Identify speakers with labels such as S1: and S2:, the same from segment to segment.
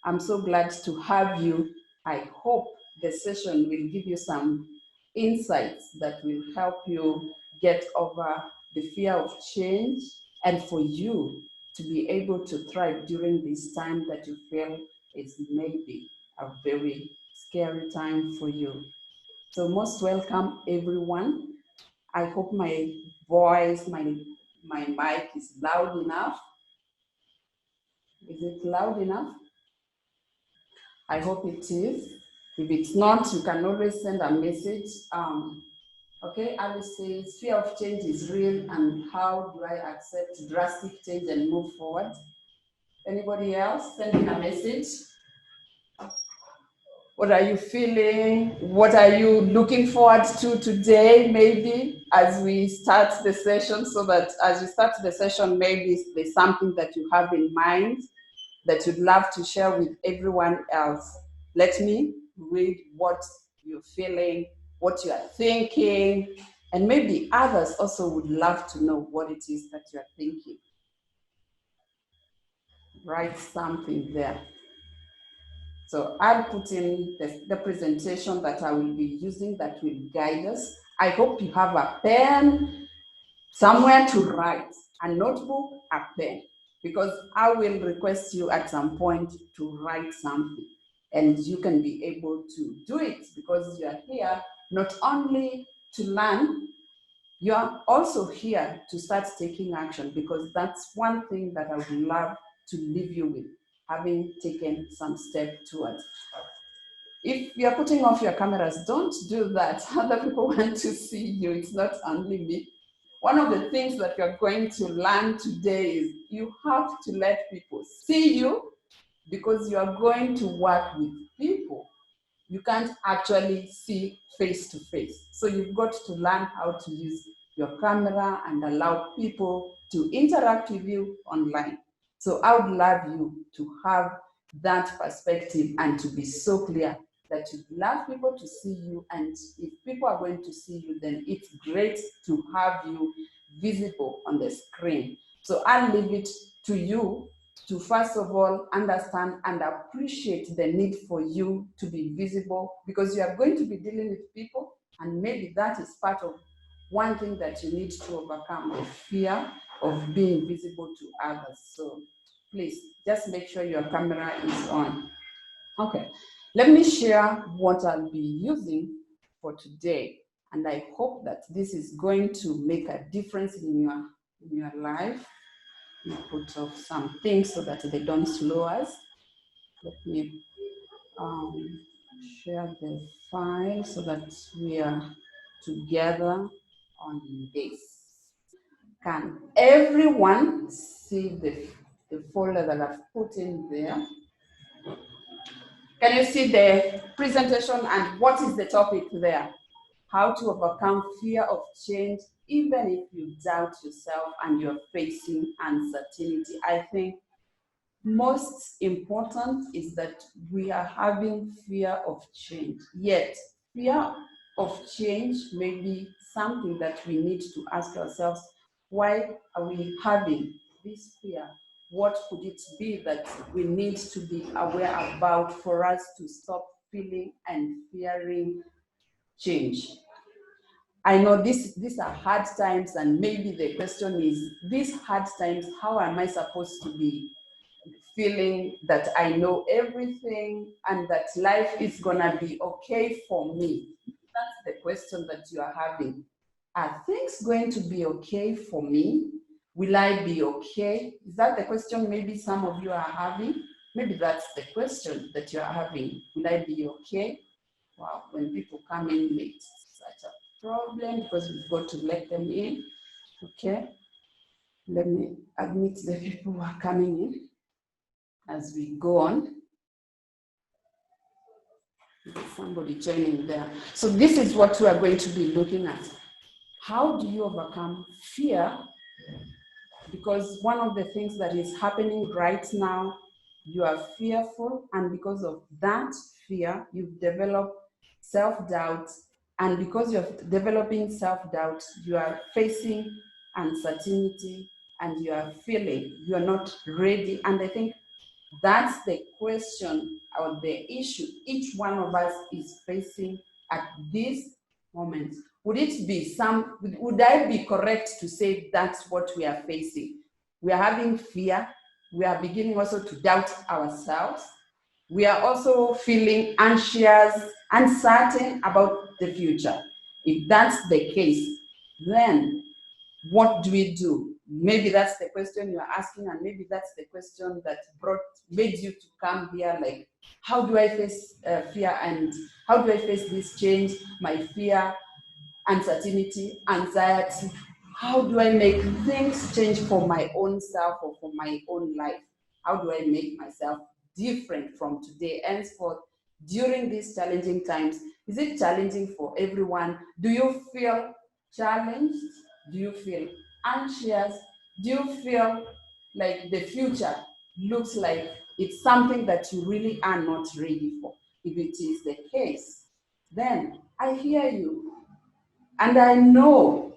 S1: I'm so glad to have you. I hope the session will give you some insights that will help you get over the fear of change and for you to be able to thrive during this time that you feel is maybe a very scary time for you. So most welcome, everyone. I hope my voice, my mic is loud enough. Is it loud enough? I hope it is. If it's not, you can always send a message. Okay, Alice says, fear of change is real, and how do I accept drastic change and move forward? Anybody else sending a message? What are you feeling? What are you looking forward to today, maybe, as we start the session, so that as we start the session, maybe there's something that you have in mind that you'd love to share with everyone else. Let me read what you're feeling, what you are thinking, and maybe others also would love to know what it is that you're thinking. Write something there. So I'll put in the presentation that I will be using that will guide us. I hope you have a pen, somewhere to write, a notebook, a pen, because I will request you at some point to write something, and you can be able to do it because you are here not only to learn, you are also here to start taking action, because that's one thing that I would love to leave you with, having taken some step towards. If you're putting off your cameras, don't do that. Other people want to see you. It's not only me. One of the things that you're going to learn today is you have to let people see you, because you are going to work with people. You can't actually see face to face. So you've got to learn how to use your camera and allow people to interact with you online. So I would love you to have that perspective and to be so clear that you love people to see you, and if people are going to see you, then it's great to have you visible on the screen. So I'll leave it to you to first of all understand and appreciate the need for you to be visible, because you are going to be dealing with people, and maybe that is part of one thing that you need to overcome, the fear of being visible to others. So please just make sure your camera is on. Okay, let me share what I'll be using for today, and I hope that this is going to make a difference in your life. Put off some things so that they don't slow us. Let me share the file so that we are together on this. Can everyone see the folder that I've put in there? Can you see the presentation and what is the topic there? How to overcome fear of change, even if you doubt yourself and you're facing uncertainty. I think most important is that we are having fear of change. Yet, fear of change may be something that we need to ask ourselves, why are we having this fear? What could it be that we need to be aware about for us to stop feeling and fearing change? I know these are hard times, and maybe the question is, these hard times, how am I supposed to be feeling that I know everything and that life is gonna be okay for me? That's the question that you are having. Are things going to be okay for me? Will I be okay? Is that the question maybe some of you are having? Maybe that's the question that you are having. Will I be okay? Wow, when people come in late, such a problem, because we've got to let them in. Okay, let me admit the people who are coming in as we go on. Somebody joining there. So this is what we are going to be looking at. How do you overcome fear? Because one of the things that is happening right now, you are fearful, and because of that fear, you've developed self-doubt, and because you're developing self-doubt, you are facing uncertainty, and you are feeling you're not ready. And I think That's the question or the issue each one of us is facing at this moment. Would it be would I be correct to say that's what we are facing? We are having fear. We are beginning also to doubt ourselves. We are also feeling anxious, uncertain about the future. If that's the case, then what do we do? Maybe that's the question you're asking, and maybe that's the question that made you to come here. Like, how do I face fear, and how do I face this change? My fear, uncertainty, anxiety. How do I make things change for my own self or for my own life? How do I make myself different from today henceforth during these challenging times? Is it challenging for everyone? Do you feel challenged? Do you feel anxious? Do you feel like the future looks like it's something that you really are not ready for? If it is the case, then I hear you. And I know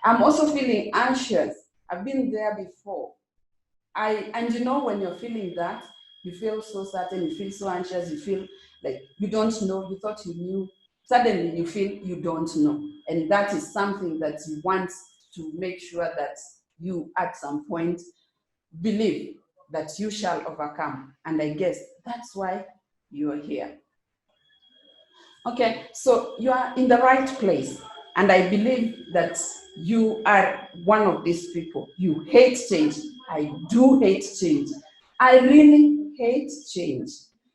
S1: I'm also feeling anxious. I've been there before. And you know, when you're feeling that, you feel so certain, you feel so anxious, you feel like you don't know, you thought you knew. Suddenly you feel you don't know. And that is something that you want to make sure that you at some point believe that you shall overcome. And I guess that's why you're here. Okay, so you are in the right place. And I believe that you are one of these people. You hate change. I do hate change. I really hate change.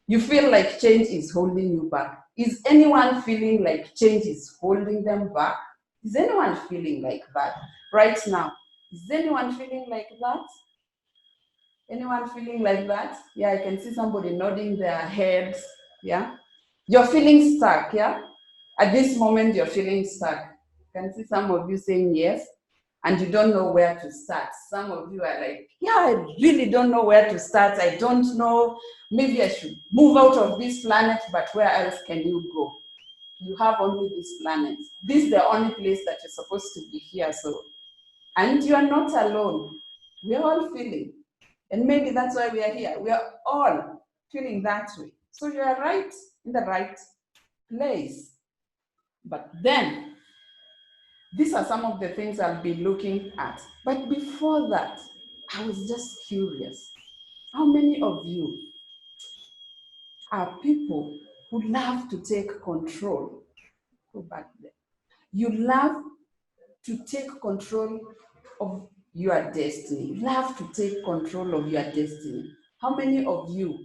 S1: You feel like change is holding you back. Is anyone feeling like change is holding them back? Is anyone feeling like that right now? Is anyone feeling like that? Anyone feeling like that? Yeah, I can see somebody nodding their heads. Yeah. You're feeling stuck, yeah? At this moment, you're feeling stuck. I can see some of you saying yes, and you don't know where to start. Some of you are like, yeah, I really don't know where to start. I don't know. Maybe I should move out of this planet, but where else can you go? You have only this planet. This is the only place that you're supposed to be here. So, and you are not alone. We are all feeling. And maybe that's why we are here. We are all feeling that way. So you are right in the right place. But then, these are some of the things I'll be looking at. But before that, I was just curious. How many of you are people who love to take control? Go back there. You love to take control of your destiny. You love to take control of your destiny. How many of you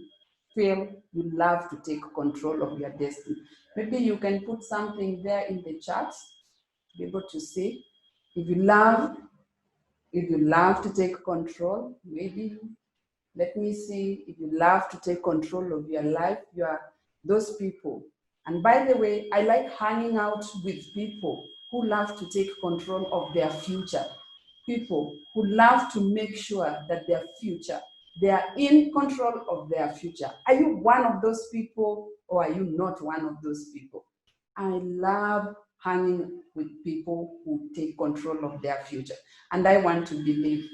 S1: feel you love to take control of your destiny? Maybe you can put something there in the chat, be able to see. If you love, if you love to take control, maybe let me see. If you love to take control of your life, you are those people. And by the way, I like hanging out with people who love to take control of their future. People who love to make sure that their future, they are in control of their future. Are you one of those people, or are you not one of those people? I love hanging with people who take control of their future. And I want to believe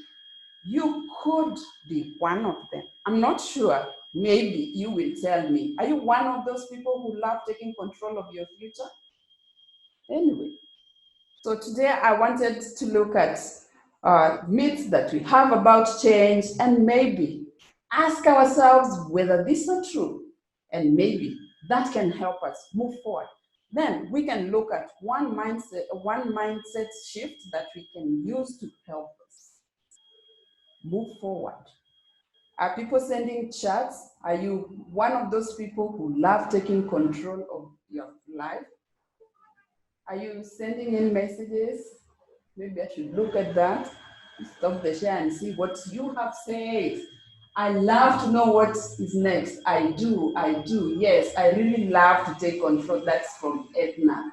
S1: you could be one of them. I'm not sure. Maybe you will tell me. Are you one of those people who love taking control of your future? Anyway, so today I wanted to look at myths that we have about change and maybe ask ourselves whether these are true. And maybe that can help us move forward. Then we can look at one mindset shift that we can use to help us move forward. Are people sending chats? Are you one of those people who love taking control of your life? Are you sending in messages? Maybe I should look at that, stop the share and see what you have said. I love to know what is next. I do. Yes, I really love to take control. That's from Edna.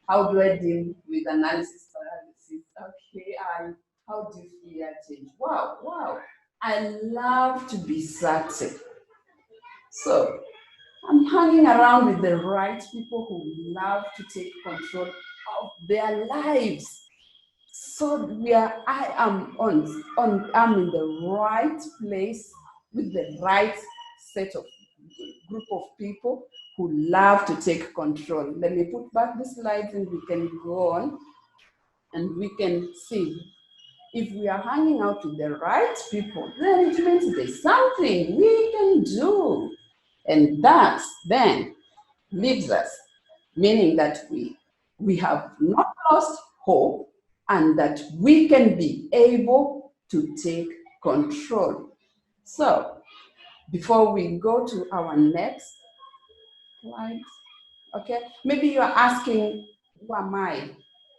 S1: How do I deal with analysis paralysis? Okay, how do you fear change? Wow. I love to be certain. So I'm hanging around with the right people who love to take control of their lives. So I am I'm in the right place with the right set of group of people who love to take control. Let me put back the slides and we can go on and we can see if we are hanging out with the right people, then it means there's something we can do. And that then leaves us, meaning that we have not lost hope and that we can be able to take control. So before we go to our next slide, okay, maybe you're asking, who am I?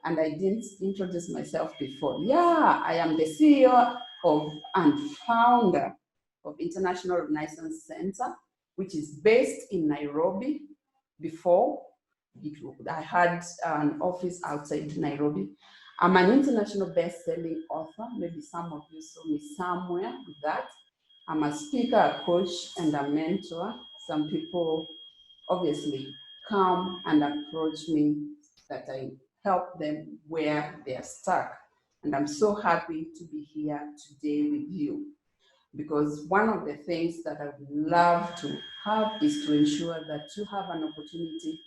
S1: And I didn't introduce myself before. Yeah, I am the CEO of and founder of International Renaissance Center, which is based in Nairobi. Before, I had an office outside Nairobi. I'm an international best-selling author. Maybe some of you saw me somewhere with that. I'm a speaker, a coach, and a mentor. Some people obviously come and approach me that I help them where they're stuck. And I'm so happy to be here today with you, because one of the things that I would love to have is to ensure that you have an opportunity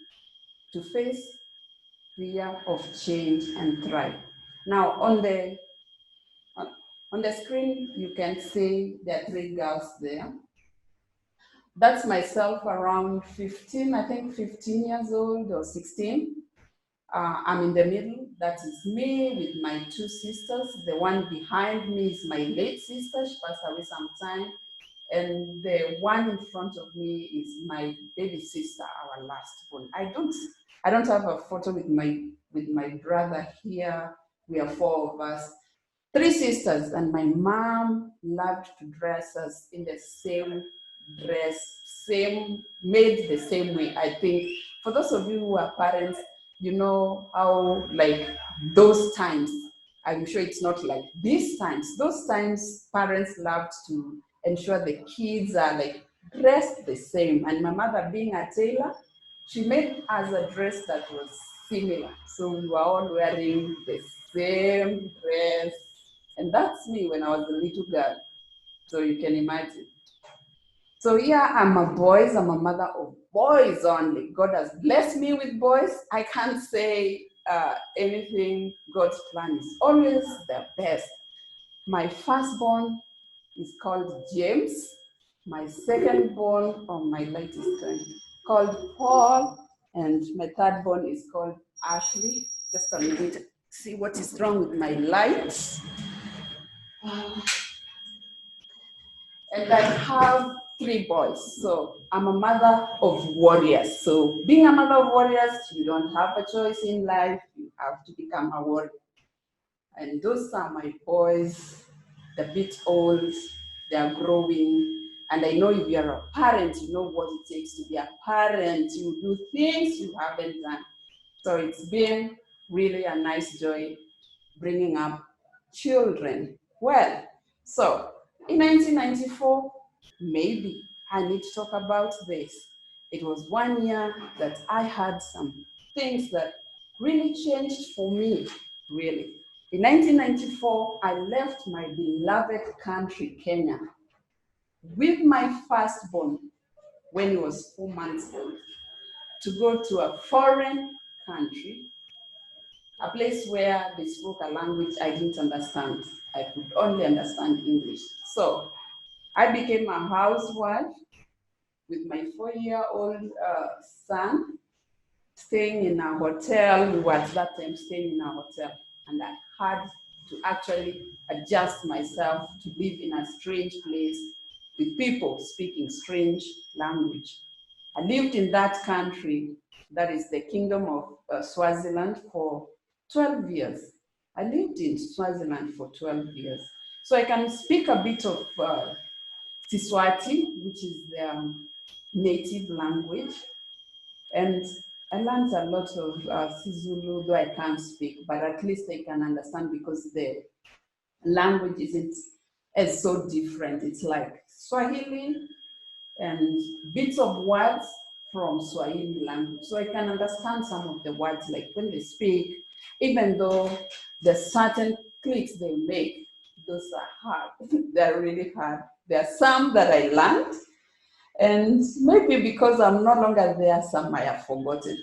S1: to face fear of change and thrive. Now, on the screen, you can see there are 3 girls there. That's myself around 15, I think 15 years old or 16. I'm in the middle. That is me with my 2 sisters. The one behind me is my late sister. She passed away sometime. And the one in front of me is my baby sister, our last born. I don't have a photo with my brother here. We are 4 of us. 3 sisters, and my mom loved to dress us in the same dress, made the same way. I think for those of you who are parents, you know how like those times, I'm sure it's not like these times, those times parents loved to ensure the kids are like dressed the same. And my mother being a tailor, she made us a dress that was similar. So we were all wearing the same dress. And that's me when I was a little girl. So you can imagine. So yeah, I'm a mother of boys only. God has blessed me with boys. I can't say anything. God's plan is always the best. My firstborn is called James. My secondborn, or my latest son, called Paul. And my thirdborn is called Ashley. Just a minute, see what is wrong with my lights. And I have 3 boys. So I'm a mother of warriors. So being a mother of warriors, you don't have a choice in life. You have to become a warrior. And those are my boys. They're a bit old. They are growing. And I know if you're a parent, you know what it takes to be a parent. You do things you haven't done. So it's been really a nice joy bringing up children. Well, so in 1994, maybe I need to talk about this. It was 1 year that I had some things that really changed for me, really. In 1994, I left my beloved country, Kenya, with my firstborn when he was 4 months old, to go to a foreign country, a place where they spoke a language I didn't understand. I could only understand English. So I became a housewife with my 4-year-old son, staying in a hotel. We were at that time staying in a hotel, and I had to actually adjust myself to live in a strange place with people speaking strange language. I lived in that country, that is the Kingdom of Swaziland, for 12 years. I lived in Swaziland for 12 years. So I can speak a bit of Siswati, which is their native language. And I learned a lot of Sizulu, though I can't speak, but at least I can understand because the language isn't as so different. It's like Swahili and bits of words from Swahili language. So I can understand some of the words, like when they speak, even though the certain clicks they make, those are hard. They're really hard. There are some that I learned, and maybe because I'm no longer there, some I have forgotten.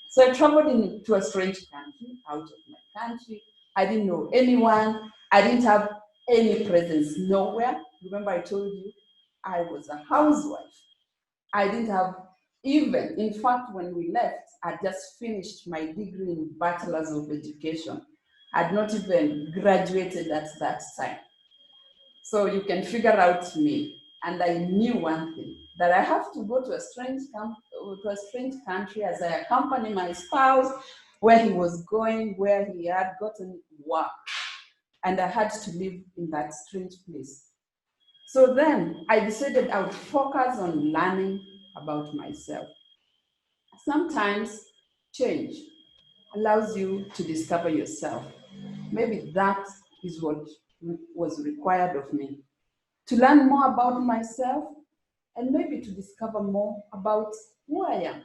S1: So I traveled into a strange country, out of my country. I didn't know anyone. I didn't have any presence nowhere. Remember, I told you I was a housewife. I didn't have even, in fact, when we left, I just finished my degree in Bachelor's of Education. I'd not even graduated at that time. So you can figure out me. And I knew one thing, that I have to go to to a strange country as I accompany my spouse where he was going, where he had gotten work. And I had to live in that strange place. So then I decided I would focus on learning about myself. Sometimes change allows you to discover yourself. Maybe that is what was required of me, to learn more about myself and maybe to discover more about who I am.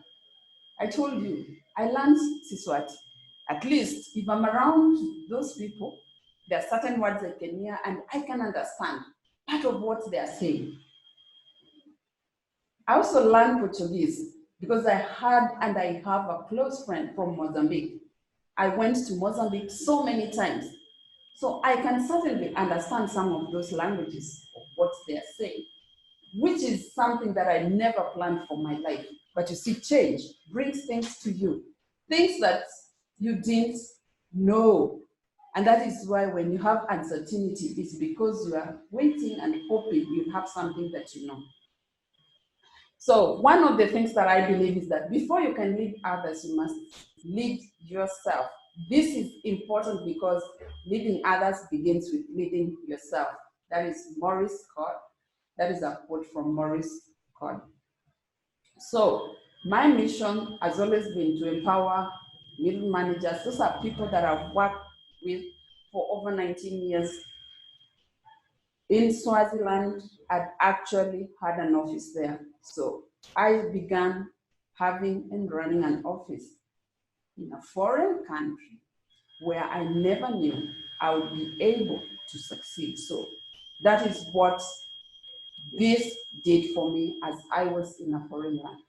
S1: I told you, I learned Siswati. At least if I'm around those people, there are certain words I can hear and I can understand part of what they are saying. I also learned Portuguese because I had and I have a close friend from Mozambique. I went to Mozambique so many times. So I can certainly understand some of those languages of what they're saying, which is something that I never planned for my life. But you see, change brings things to you, things that you didn't know. And that is why when you have uncertainty, it's because you are waiting and hoping you have something that you know. So one of the things that I believe is that before you can lead others, you must lead yourself. This is important because leading others begins with leading yourself. That is Maurice Scott. That is a quote from Maurice Scott. So my mission has always been to empower middle managers. Those are people that I've worked with for over 19 years. In Swaziland, I'd actually had an office there. So I began having and running an office in a foreign country where I never knew I would be able to succeed. So that is what this did for me as I was in a foreign land.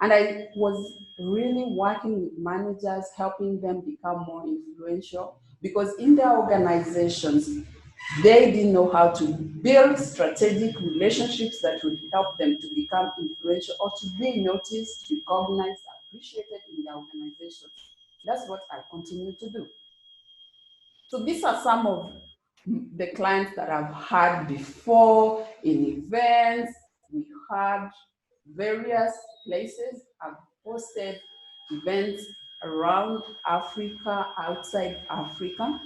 S1: And I was really working with managers, helping them become more influential because in their organizations, they didn't know how to build strategic relationships that would help them to become influential or to be noticed, recognized, appreciated in their organizations. That's what I continue to do. So these are some of the clients that I've had before in events. We had various places. I've hosted events around Africa, outside Africa.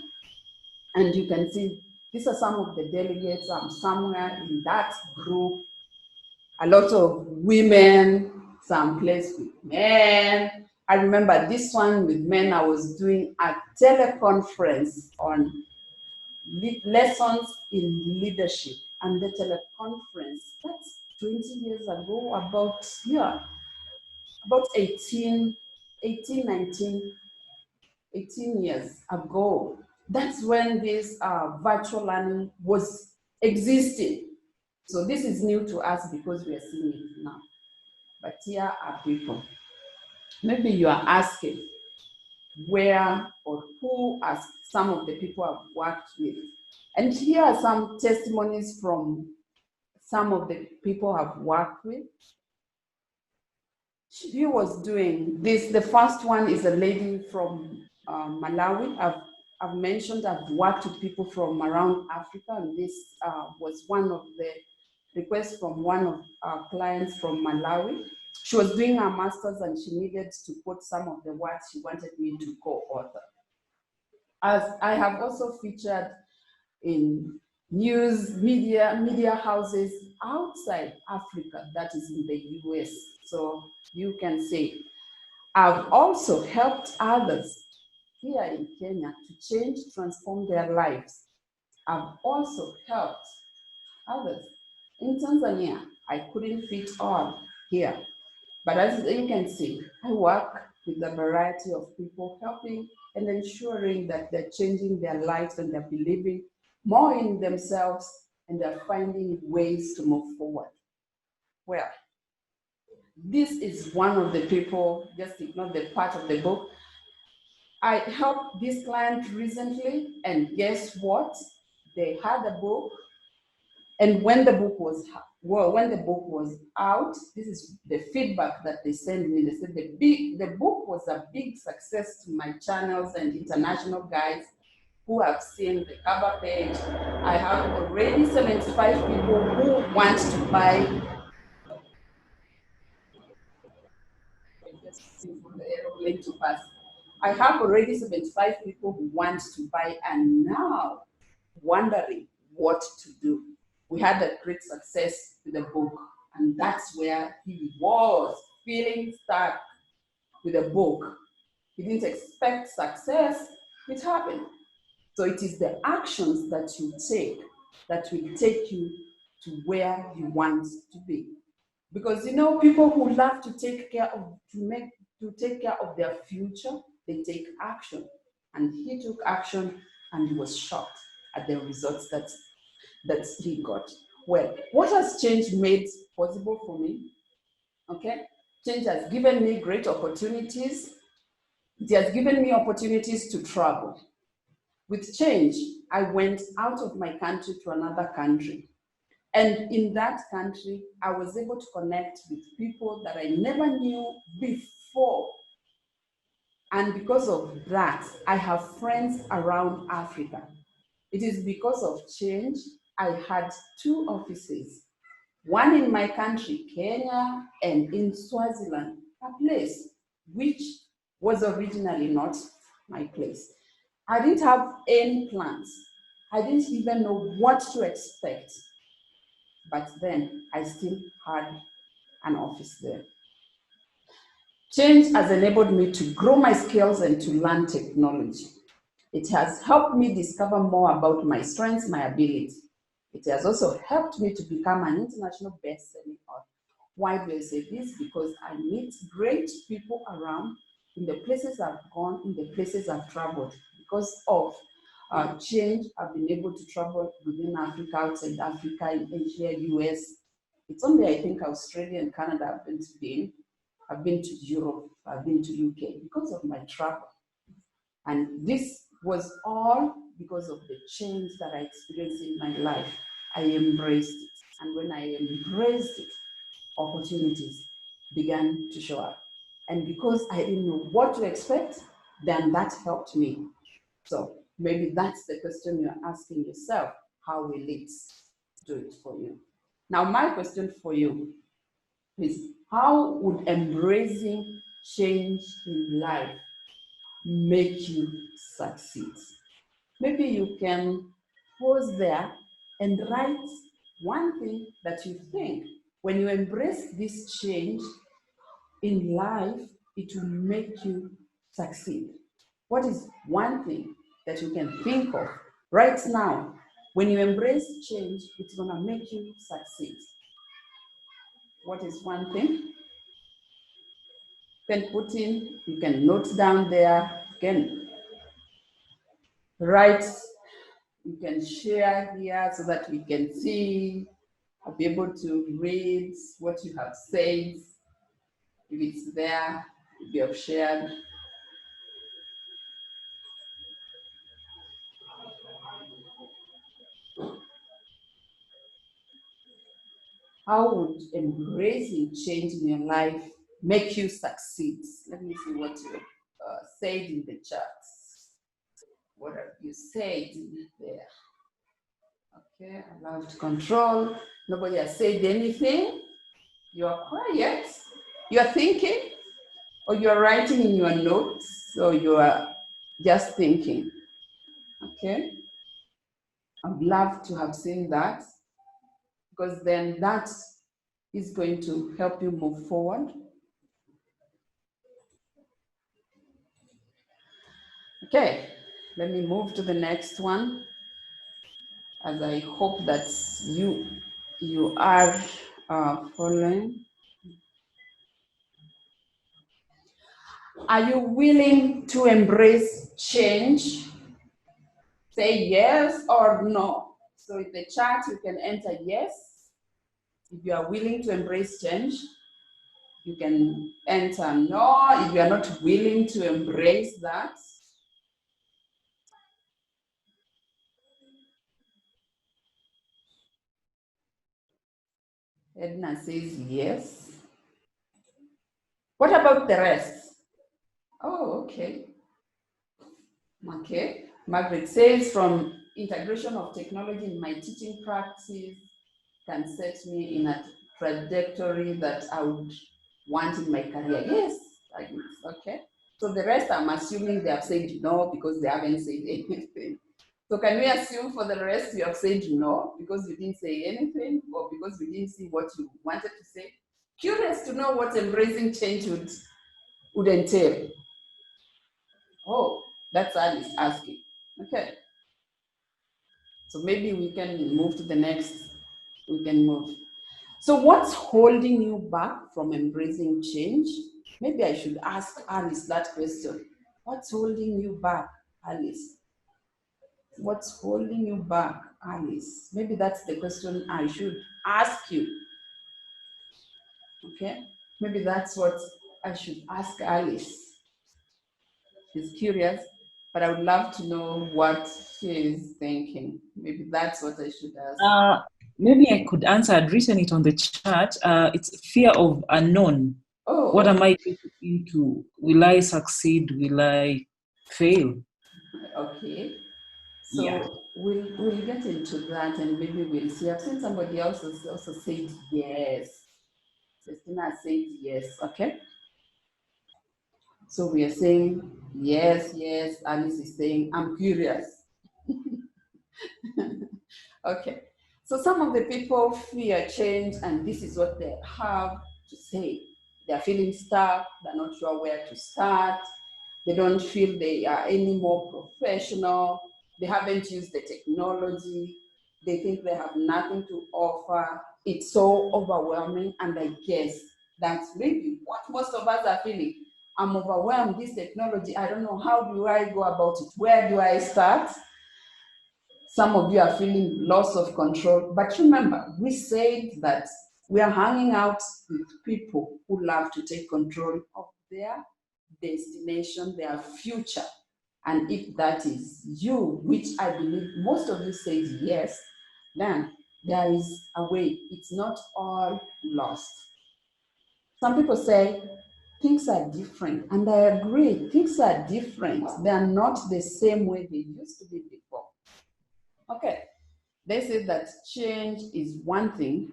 S1: And you can see these are some of the delegates. I'm somewhere in that group. A lot of women, some place with men. I remember this one with men, I was doing a teleconference on lessons in leadership. And the teleconference, that's 20 years ago, about 18 years ago. That's when this virtual learning was existing. So this is new to us because we are seeing it now. But here are people. Maybe you are asking where or who are some of the people I've worked with. And here are some testimonies from some of the people I've worked with. She was doing this. The first one is a lady from Malawi. I've mentioned I've worked with people from around Africa, and this was one of the requests from one of our clients from Malawi. She was doing her master's and she needed to put some of the words she wanted me to co-author. As I have also featured in media houses outside Africa, that is in the US. So you can say, I've also helped others here in Kenya to change, transform their lives. I've also helped others in Tanzania. I couldn't fit all here, but as you can see, I work with a variety of people, helping and ensuring that they're changing their lives and they're believing more in themselves, and they're finding ways to move forward. Well, this is one of the people, just ignore the part of the book. I helped this client recently, and guess what? They had a book, and when the book was out, this is the feedback that they sent me. They said the book was a big success to my channels and international guys who have seen the cover page. I have already 75 people who want to buy. Just waiting for the aeroplane to pass. I have already 75 people who want to buy and now wondering what to do. We had a great success with the book, and that's where he was feeling stuck with the book. He didn't expect success, it happened. So it is the actions that you take that will take you to where you want to be. Because people who love to take care of their future, they take action. And he took action and he was shocked at the results that he got. Well, what has change made possible for me? Okay, change has given me great opportunities. It has given me opportunities to travel. With change, I went out of my country to another country. And in that country, I was able to connect with people that I never knew before. And because of that, I have friends around Africa. It is because of change, I had two offices, one in my country, Kenya, and in Swaziland, a place which was originally not my place. I didn't have any plans. I didn't even know what to expect. But then I still had an office there. Change has enabled me to grow my skills and to learn technology. It has helped me discover more about my strengths, my ability. It has also helped me to become an international best-selling author. Why do I say this? Because I meet great people around in the places I've gone, in the places I've traveled. Because of change, I've been able to travel within Africa, outside Africa, in Asia, US. It's only, I think, Australia and Canada I've been to. I've been to Europe, I've been to UK because of my travel. And this was all because of the change that I experienced in my life. I embraced it. And when I embraced it, opportunities began to show up. And because I didn't know what to expect, then that helped me. So maybe that's the question you're asking yourself. How will it do it for you? Now, my question for you is, how would embracing change in life make you succeed? Maybe you can pause there and write one thing that you think when you embrace this change in life, it will make you succeed. What is one thing that you can think of right now? When you embrace change, it's going to make you succeed. What is one thing? You can put in, you can note down there, you can write, you can share here so that we can see. I'll be able to read what you have said. If it's there, if you have shared. How would embracing change in your life make you succeed? Let me see what you said in the chat. What have you said there? Okay, allowed control. Nobody has said anything. You are quiet. You are thinking, or you are writing in your notes, or you are just thinking. Okay, I'd love to have seen that, because then that is going to help you move forward. Okay, let me move to the next one, as I hope that you are following. Are you willing to embrace change? say yes or no. So in the chat, you can enter yes. If you are willing to embrace change, you can enter no. If you are not willing to embrace that, Edna says yes. What about the rest? Oh, okay. Okay. Margaret says, from integration of technology in my teaching practice can set me in a trajectory that I would want in my career. Yes, I guess. Okay. So the rest, I'm assuming they have said no because they haven't said anything. So can we assume for the rest you have said no because you didn't say anything or because we didn't see what you wanted to say? Curious to know what embracing change would entail. Oh, that's Alice asking. Okay. So maybe we can move to the next. We can move. So what's holding you back from embracing change? Maybe I should ask Alice that question. What's holding you back, Alice? What's holding you back, Alice? Maybe that's the question I should ask you. Okay? Maybe that's what I should ask Alice. She's curious, but I would love to know what she is thinking. Maybe that's what I should ask.
S2: Maybe I could answer. I'd written it on the chat. It's fear of unknown.
S1: Oh,
S2: what
S1: okay.
S2: am I getting into? Will I succeed? Will I fail?
S1: Okay. So
S2: Yeah.
S1: we'll get into that and maybe we'll see. I've seen somebody else also said yes. Christina said yes. Okay. So we are saying yes, yes. Alice is saying I'm curious. Okay. So some of the people fear change, and this is what they have to say. They're feeling stuck, they're not sure where to start, they don't feel they are any more professional, they haven't used the technology, they think they have nothing to offer. It's so overwhelming, and I guess that's maybe what most of us are feeling. I'm overwhelmed, this technology, I don't know, how do I go about it? Where do I start? Some of you are feeling loss of control. But remember, we said that we are hanging out with people who love to take control of their destination, their future. And if that is you, which I believe most of you said yes, then there is a way. It's not all lost. Some people say things are different, and I agree, things are different. They are not the same way they used to be before. Okay, they say that change is one thing,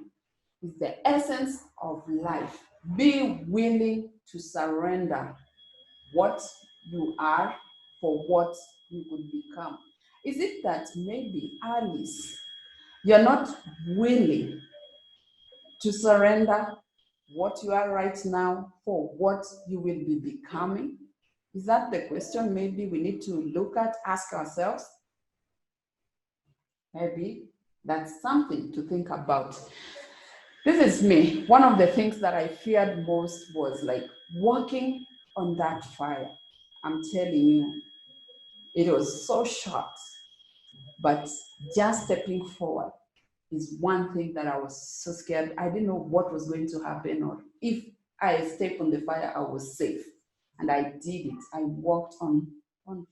S1: is the essence of life. Be willing to surrender what you are for what you could become. Is it that maybe, Alice, you're not willing to surrender what you are right now for what you will be becoming? Is that the question maybe we need to look at, ask ourselves? Maybe that's something to think about. This is me. One of the things that I feared most was like walking on that fire. I'm telling you, it was so short, but just stepping forward is one thing that I was so scared. I didn't know what was going to happen, or if I stepped on the fire, I was safe. And I did it. I walked on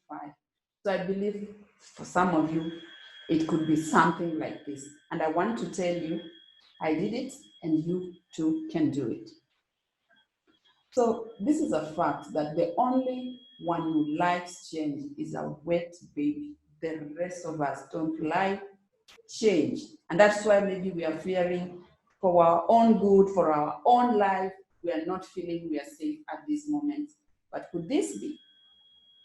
S1: fire. So I believe for some of you, it could be something like this. And I want to tell you, I did it, and you too can do it. So this is a fact that the only one who likes change is a wet baby. The rest of us don't like change. And that's why maybe we are fearing for our own good, for our own life, we are not feeling we are safe at this moment. But could this be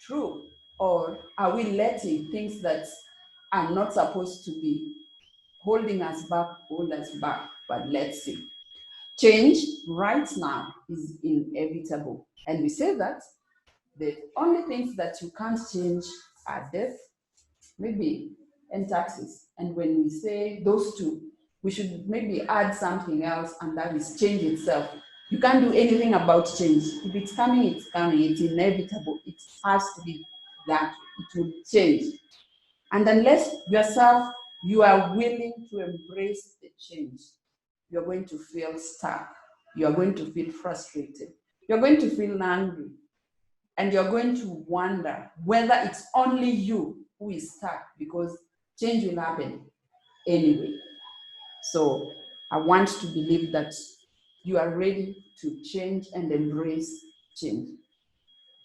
S1: true? Or are we letting things that are not supposed to be holding us back, hold us back? But let's see. Change right now is inevitable. And we say that the only things that you can't change are death, maybe, and taxes. And when we say those two, we should maybe add something else, and that is change itself. You can't do anything about change. If it's coming, it's coming. It's inevitable. It has to be that. It will change. And unless yourself, you are willing to embrace the change, you're going to feel stuck. You're going to feel frustrated. You're going to feel angry. And you're going to wonder whether it's only you who is stuck, because change will happen anyway. So I want to believe that you are ready to change and embrace change.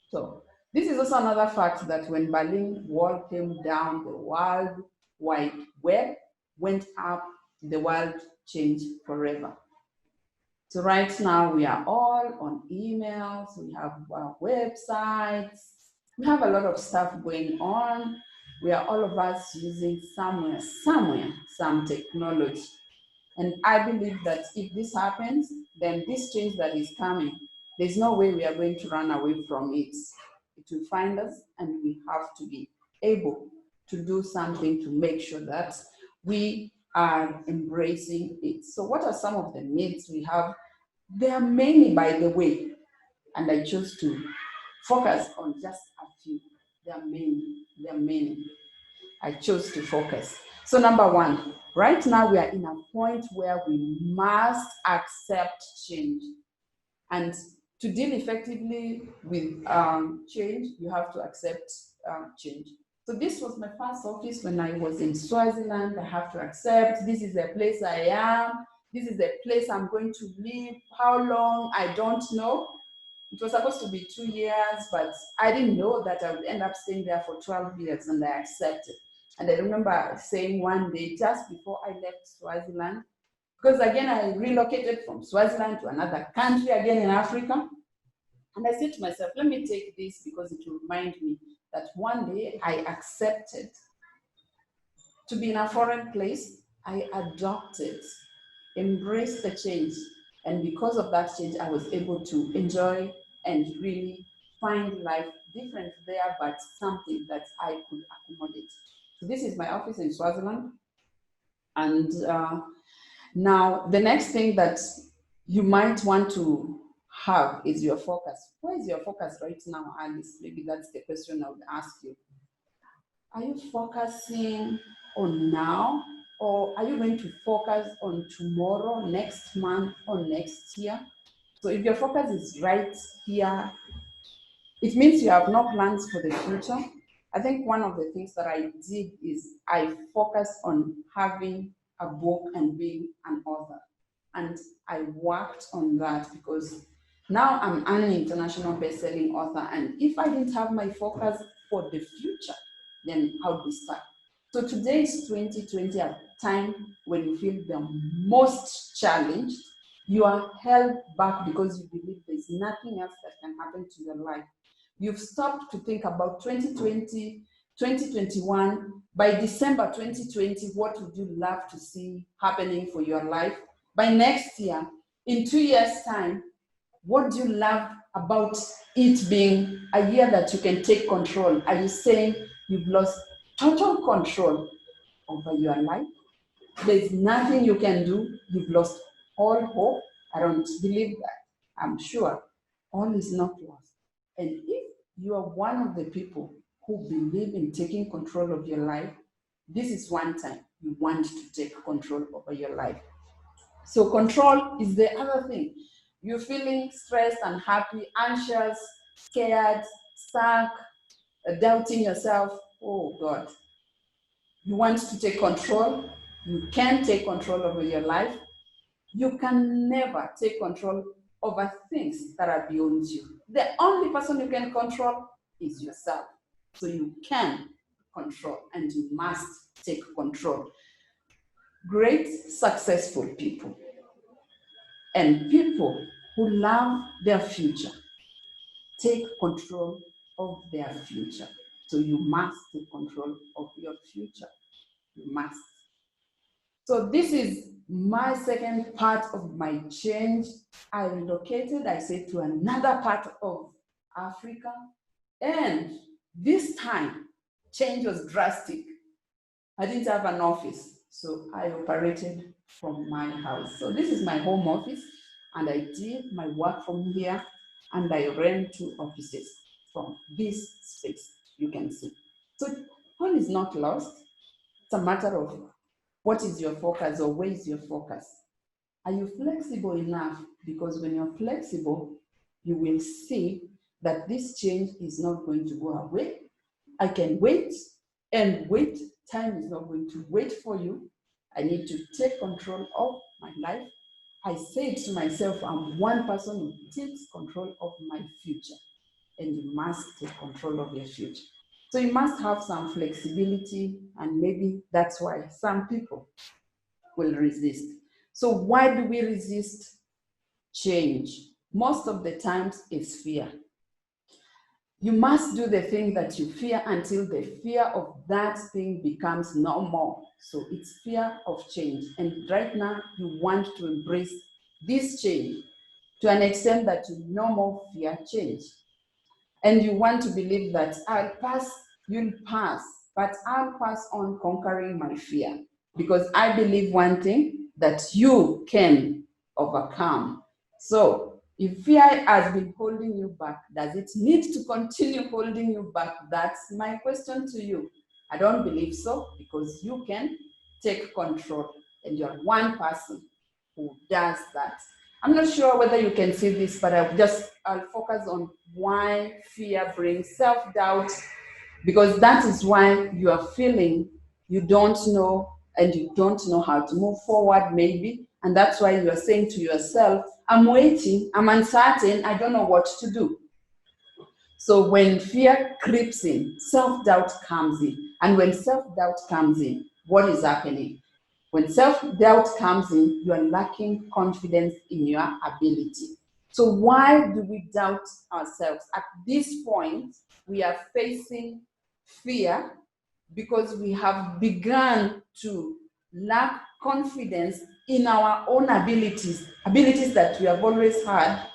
S1: So this is also another fact, that when Berlin Wall came down, the World Wide Web went up, the world changed forever. So right now we are all on emails, we have websites, we have a lot of stuff going on. We are all of us using somewhere, some technology. And I believe that if this happens, then this change that is coming, there's no way we are going to run away from it. It will find us, and we have to be able to do something to make sure that we are embracing it. So what are some of the myths we have? There are many, by the way, and I chose to focus on just a few. There are many. I chose to focus. So number one, right now we are in a point where we must accept change. And to deal effectively with change, you have to accept change. So this was my first office when I was in Swaziland. I have to accept this is the place I am. This is the place I'm going to live. How long? I don't know. It was supposed to be 2 years, but I didn't know that I would end up staying there for 12 years, and I accepted. And I remember saying one day, just before I left Swaziland, because again, I relocated from Swaziland to another country, again in Africa. And I said to myself, let me take this because it will remind me that one day I accepted to be in a foreign place. I adopted, embraced the change. And because of that change, I was able to enjoy and really find life different there, but something that I could accommodate. So this is my office in Swaziland. And now the next thing that you might want to have is your focus. Where is your focus right now, Alice? Maybe that's the question I would ask you. Are you focusing on now, or are you going to focus on tomorrow, next month, or next year? So if your focus is right here, it means you have no plans for the future. I think one of the things that I did is I focused on having a book and being an author. And I worked on that because now I'm an international best-selling author. And if I didn't have my focus for the future, then I would be stuck. So today is 2020, a time when you feel the most challenged. You are held back because you believe there's nothing else that can happen to your life. You've stopped to think about 2020, 2021. By December 2020, what would you love to see happening for your life? By next year, in 2 years' time, what do you love about it being a year that you can take control? Are you saying you've lost total control over your life? There's nothing you can do. You've lost all hope. I don't believe that. I'm sure all is not lost. And if you are one of the people who believe in taking control of your life, this is one time you want to take control over your life. So control is the other thing. You're feeling stressed, unhappy, anxious, scared, stuck, doubting yourself. Oh God. You want to take control. You can take control over your life. You can never take control over things that are beyond you. The only person you can control is yourself. So you can control, and you must take control. Great, successful people and people who love their future take control of their future. So you must take control of your future. You must. So this is my second part of my change. I relocated, I said, to another part of Africa. And this time, change was drastic. I didn't have an office, so I operated from my house. So this is my home office, and I did my work from here, and I ran 2 offices from this space, you can see. So All is not lost. It's a matter of what is your focus or where is your focus. Are you flexible enough? Because when you're flexible, you will see that this change is not going to go away. I can wait and wait. Time is not going to wait for you. I need to take control of my life. I say to myself, I'm one person who takes control of my future, and you must take control of your future. So you must have some flexibility, and maybe that's why some people will resist. So why do we resist change? Most of the times it's fear. You must do the thing that you fear until the fear of that thing becomes no more. So it's fear of change. And right now you want to embrace this change to an extent that you no more fear change. And you want to believe that I'll pass, you'll pass, but I'll pass on conquering my fear because I believe one thing that you can overcome. So, if fear has been holding you back, does it need to continue holding you back? That's my question to you. I don't believe so because you can take control and you're one person who does that. I'm not sure whether you can see this, but I'll focus on why fear brings self-doubt, because that is why you are feeling you don't know and you don't know how to move forward, maybe. And that's why you are saying to yourself, I'm waiting, I'm uncertain, I don't know what to do. So when fear creeps in, self-doubt comes in. And when self-doubt comes in, what is happening? When self-doubt comes in, you are lacking confidence in your ability. So why do we doubt ourselves? At this point, we are facing fear because we have begun to lack confidence in our own abilities that we have always had,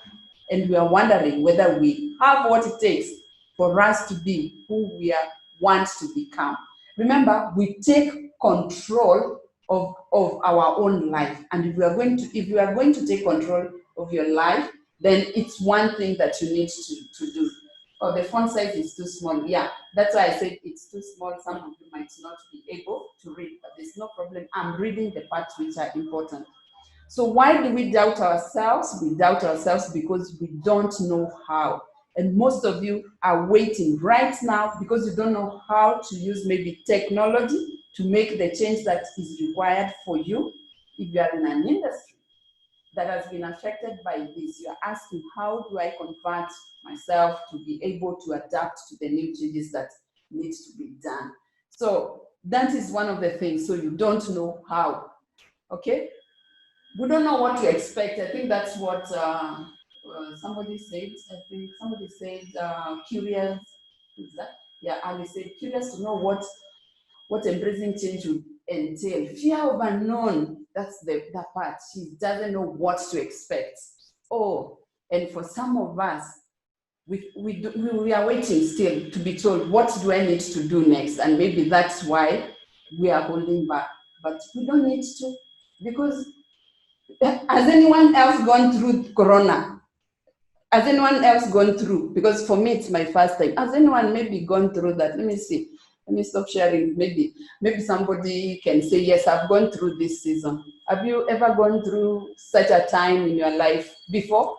S1: and we are wondering whether we have what it takes for us to be who we are want to become. Remember, we take control of our own life. And if you are going to take control of your life, then it's one thing that you need to do. Oh, the font size is too small. Yeah, that's why I said it's too small. Some of you might not be able to read, but there's no problem. I'm reading the parts which are important. So why do we doubt ourselves? We doubt ourselves because we don't know how. And most of you are waiting right now because you don't know how to use maybe technology to make the change that is required for you. If you are in an industry that has been affected by this, you're asking, how do I convert myself to be able to adapt to the new changes that needs to be done? So that is one of the things. So you don't know how, okay? We don't know what to expect. I think that's what somebody said. I think somebody said curious. Who's that? Yeah, Ali said curious to know what embracing change would entail. Fear of unknown. That's the part. She doesn't know what to expect. Oh, and for some of us, we are waiting still to be told what do I need to do next, and maybe that's why we are holding back. But we don't need to, because has anyone else gone through Corona? Has anyone else gone through? Because for me, it's my first time. Has anyone maybe gone through that? Let me see. Let me stop sharing. Maybe somebody can say, yes, I've gone through this season. Have you ever gone through such a time in your life before?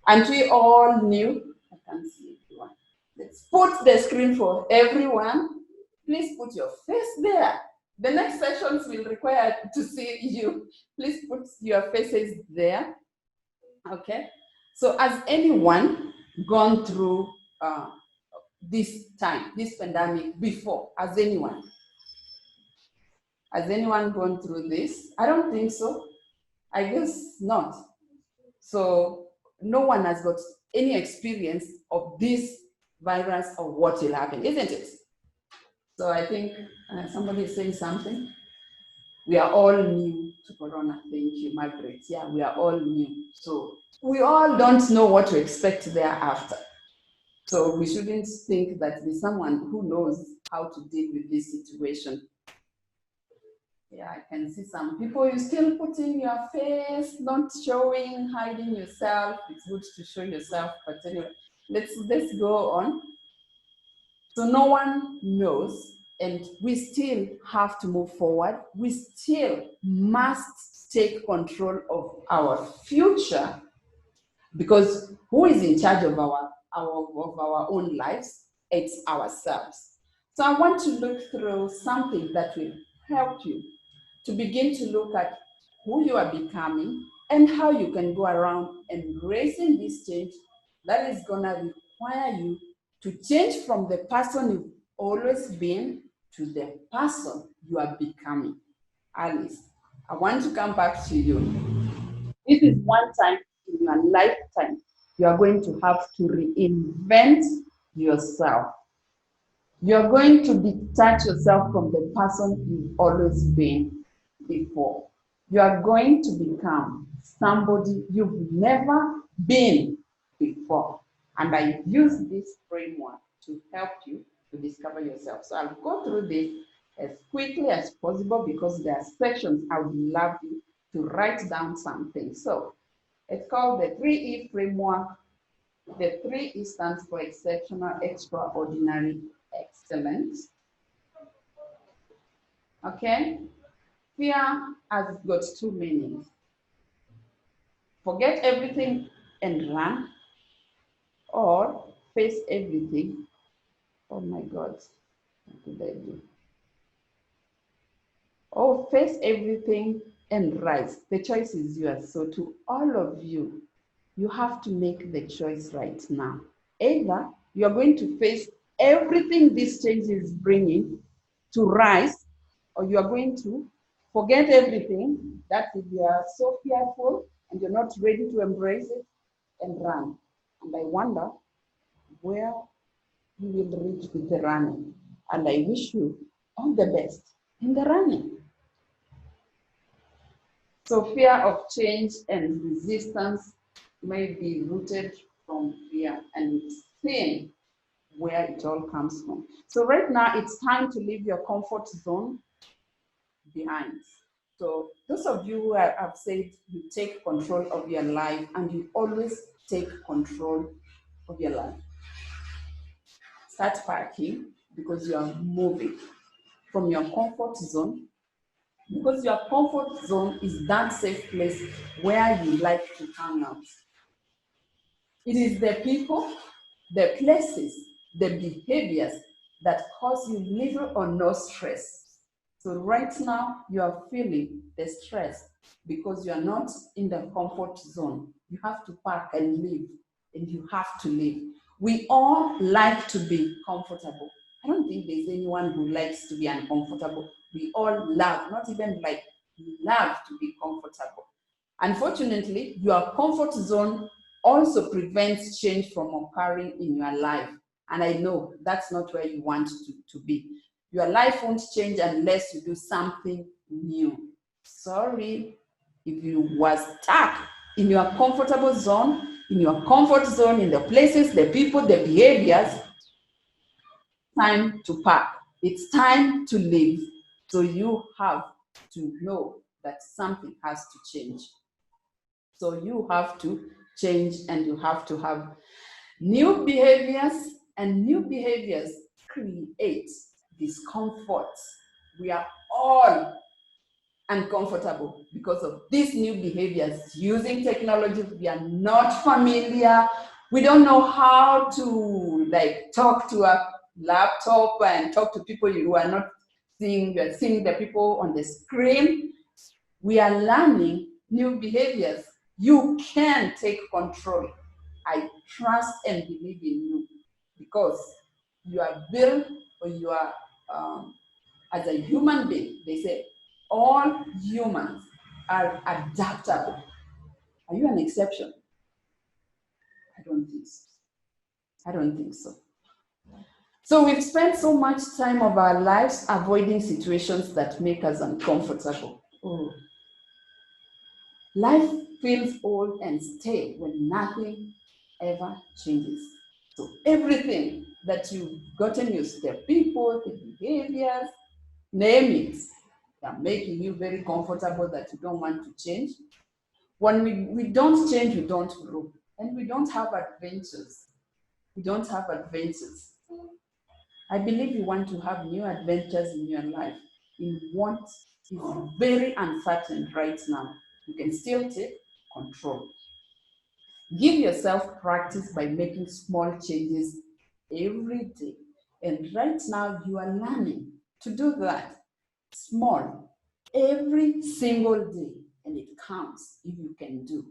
S1: And we all knew. I can't see everyone. Let's put the screen for everyone. Please put your face there. The next sessions will require to see you. Please put your faces there. Okay. So has anyone gone through this time, this pandemic before? Has anyone? Has anyone gone through this? I don't think so. I guess not. So no one has got any experience of this virus or what will happen, isn't it? So I think somebody is saying something. We are all new to Corona. Thank you, Margaret. Yeah, we are all new. So we all don't know what to expect thereafter. So we shouldn't think that there's someone who knows how to deal with this situation. Yeah, I can see some people, you still putting your face, not showing, hiding yourself. It's good to show yourself, but anyway, let's go on. So no one knows, and we still have to move forward. We still must take control of our future, because who is in charge of our own lives? It's ourselves. So I want to look through something that will help you to begin to look at who you are becoming and how you can go around embracing this change that is going to require you to change from the person you've always been to the person you are becoming. Alice, I want to come back to you. This is one time in your lifetime you are going to have to reinvent yourself. You're going to detach yourself from the person you've always been before. You are going to become somebody you've never been before. And I use this framework to help you to discover yourself. So I'll go through this as quickly as possible because there are sections I would love you to write down something. So it's called the 3E framework. The 3E stands for exceptional, extraordinary, excellent. Okay? Fear has got two meanings. Forget everything and run, or face everything. Oh my God, what did I do? Oh, face everything and rise. The choice is yours. So to all of you, you have to make the choice right now. Either you're going to face everything this change is bringing to rise, or you are going to forget everything that if you are so fearful and you're not ready to embrace it and run. And I wonder where you will reach with the running. And I wish you all the best in the running. So fear of change and resistance may be rooted from fear, and seeing where it all comes from. So right now it's time to leave your comfort zone behind. So those of you who have said you take control of your life and you always take control of your life, start packing because you are moving from your comfort zone, because your comfort zone is that safe place where you like to hang out. It is the people, the places, the behaviors that cause you little or no stress. So right now you are feeling the stress because you are not in the comfort zone. You have to pack and leave, and you have to leave. We all like to be comfortable. I don't think there's anyone who likes to be uncomfortable. We all love, not even like, we love to be comfortable. Unfortunately, your comfort zone also prevents change from occurring in your life. And I know that's not where you want to be. Your life won't change unless you do something new. Sorry, if you were stuck in your comfortable zone, in your comfort zone, in the places, the people, the behaviors, time to pack. It's time to leave. So you have to know that something has to change. So you have to change, and you have to have new behaviors, and new behaviors create discomfort. We are all uncomfortable because of these new behaviors. Using technology, we are not familiar. We don't know how to like talk to a laptop and talk to people who are not seeing. We are seeing the people on the screen. We are learning new behaviors. You can take control. I trust and believe in you because you are built, or you are, as a human being, they say all humans are adaptable. Are you an exception? I don't think so. I don't think so. So we've spent so much time of our lives avoiding situations that make us uncomfortable. Oh. Life feels old and stale when nothing ever changes. So everything that you've gotten used to, the people, the behaviors, name it, they're making you very comfortable that you don't want to change. When we don't change, we don't grow. And we don't have adventures. We don't have adventures. I believe you want to have new adventures in your life in what is very uncertain right now. You can still take control. Give yourself practice by making small changes every day. And right now, you are learning to do that small every single day, and it counts if you can do.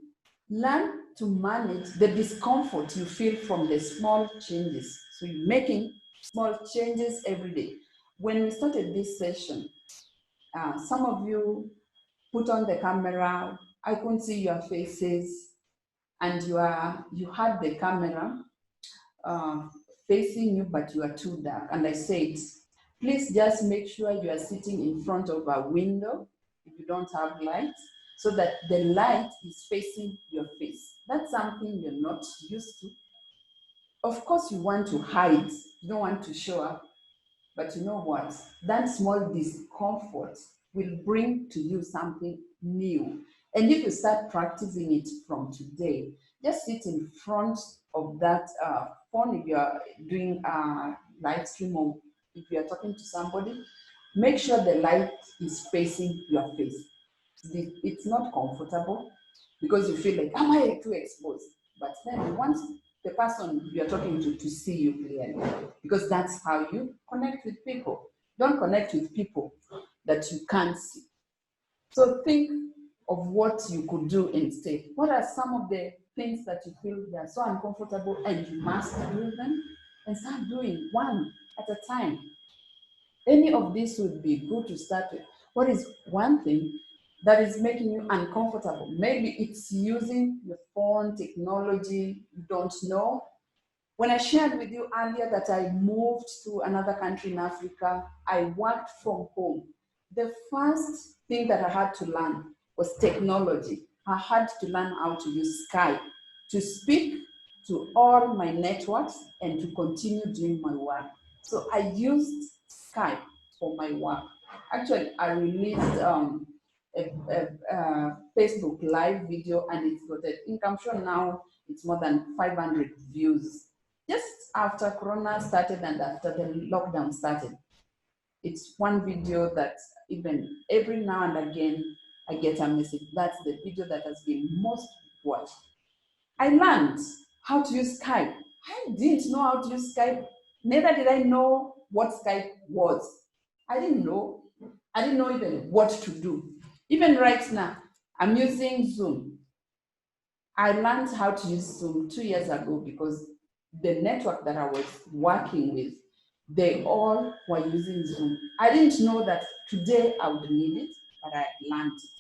S1: Learn to manage the discomfort you feel from the small changes. So you're making small changes every day. When we started this session, some of you put on the camera. I couldn't see your faces, and you had the camera uh, facing you, but you are too dark. And I said, please just make sure you are sitting in front of a window if you don't have light, so that the light is facing your face. That's something you're not used to. Of course, you want to hide, you don't want to show up, but you know what? That small discomfort will bring to you something new. And if you start practicing it from today, just sit in front of that phone if you are doing a live stream or if you are talking to somebody, make sure the light is facing your face. It's not comfortable because you feel like, am I too exposed? But then you want the person you're talking to see you clearly, because that's how you connect with people. Don't connect with people that you can't see. So think of what you could do instead. What are some of the things that you feel they are so uncomfortable and you must do them? And start doing one at a time. Any of this would be good to start with. What is one thing that is making you uncomfortable? Maybe it's using your phone technology you don't know. When I shared with you earlier that I moved to another country in Africa, I worked from home. The first thing that I had to learn was technology. I had to learn how to use Skype to speak to all my networks and to continue doing my work. So I used Skype for my work. Actually, I released a Facebook live video, and it's got an income. Sure, now it's more than 500 views. Just after Corona started and after the lockdown started, it's one video that even every now and again I get a message. That's the video that has been most watched. I learned how to use Skype. I didn't know how to use Skype. Neither did I know what Skype was. I didn't know. I didn't know even what to do. Even right now, I'm using Zoom. I learned how to use Zoom 2 years ago because the network that I was working with, they all were using Zoom. I didn't know that today I would need it, but I learned it.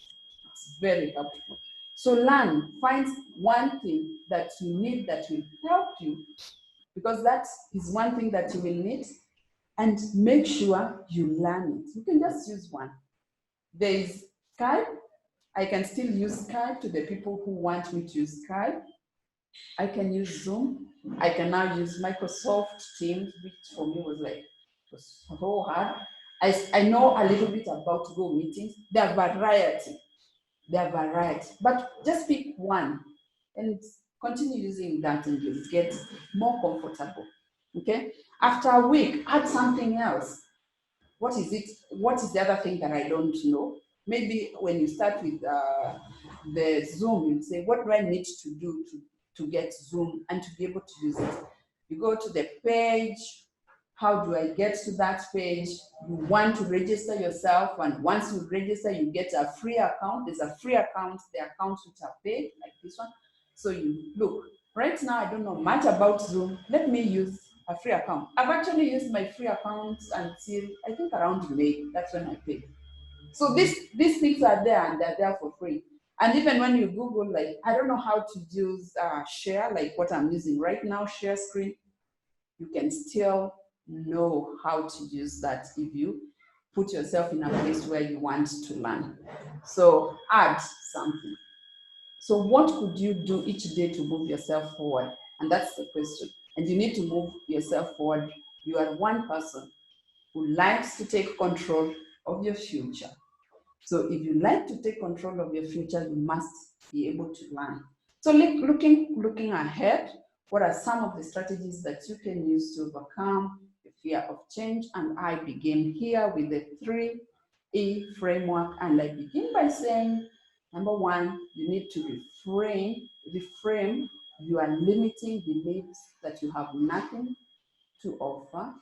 S1: It's very helpful. So learn, find one thing that you need that will help you, because that is one thing that you will need, and make sure you learn it. You can just use one. There is Skype. I can still use Skype to the people who want me to use Skype. I can use Zoom. I can now use Microsoft Teams, which for me was so hard. I know a little bit about Go meetings. There are variety. There are variety. But just pick one and continue using that, and you'll get more comfortable. Okay? After a week, add something else. What is it? What is the other thing that I don't know? Maybe when you start with the Zoom, you say, what do I need to do to get Zoom and to be able to use it? You go to the page. How do I get to that page? You want to register yourself, and once you register, you get a free account. There's a free account, the accounts which are paid, like this one. So you look, right now I don't know much about Zoom. Let me use a free account. I've actually used my free account until I think around May. That's when I paid. So these things are there, and they're there for free. And even when you Google, like, I don't know how to use share, like what I'm using right now, share screen, you can still know how to use that if you put yourself in a place where you want to learn. So add something. So what could you do each day to move yourself forward? And that's the question. And you need to move yourself forward. You are one person who likes to take control of your future. So if you like to take control of your future, you must be able to learn. So looking ahead, what are some of the strategies that you can use to overcome your fear of change, and I begin here with the 3E framework. And I begin by saying, number one, you need to reframe your limiting beliefs that you have nothing to offer,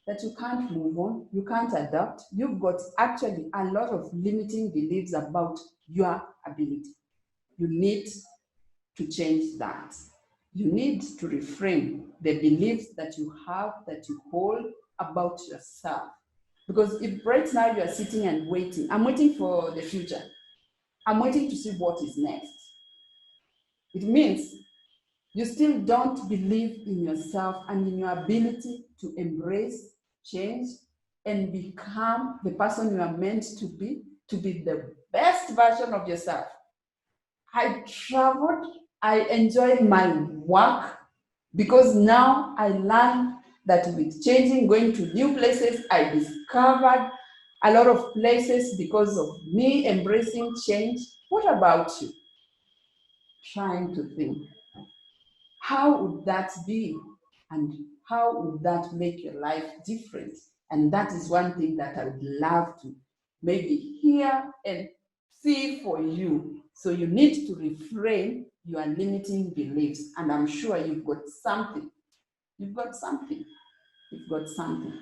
S1: that you can't move on, you can't adapt. You've got actually a lot of limiting beliefs about your ability. You need to change that. You need to reframe the beliefs that you have, that you hold about yourself. Because if right now you are sitting and waiting, I'm waiting for the future. I'm waiting to see what is next. It means you still don't believe in yourself and in your ability to embrace change and become the person you are meant to be the best version of yourself. I traveled, I enjoyed my work because now I learned that with changing, going to new places, I discovered a lot of places because of me embracing change. What about you? Trying to think, how would that be? And how would that make your life different? And that is one thing that I would love to maybe hear and see for you. So you need to reframe your limiting beliefs. And I'm sure you've got something. You've got something. You've got something.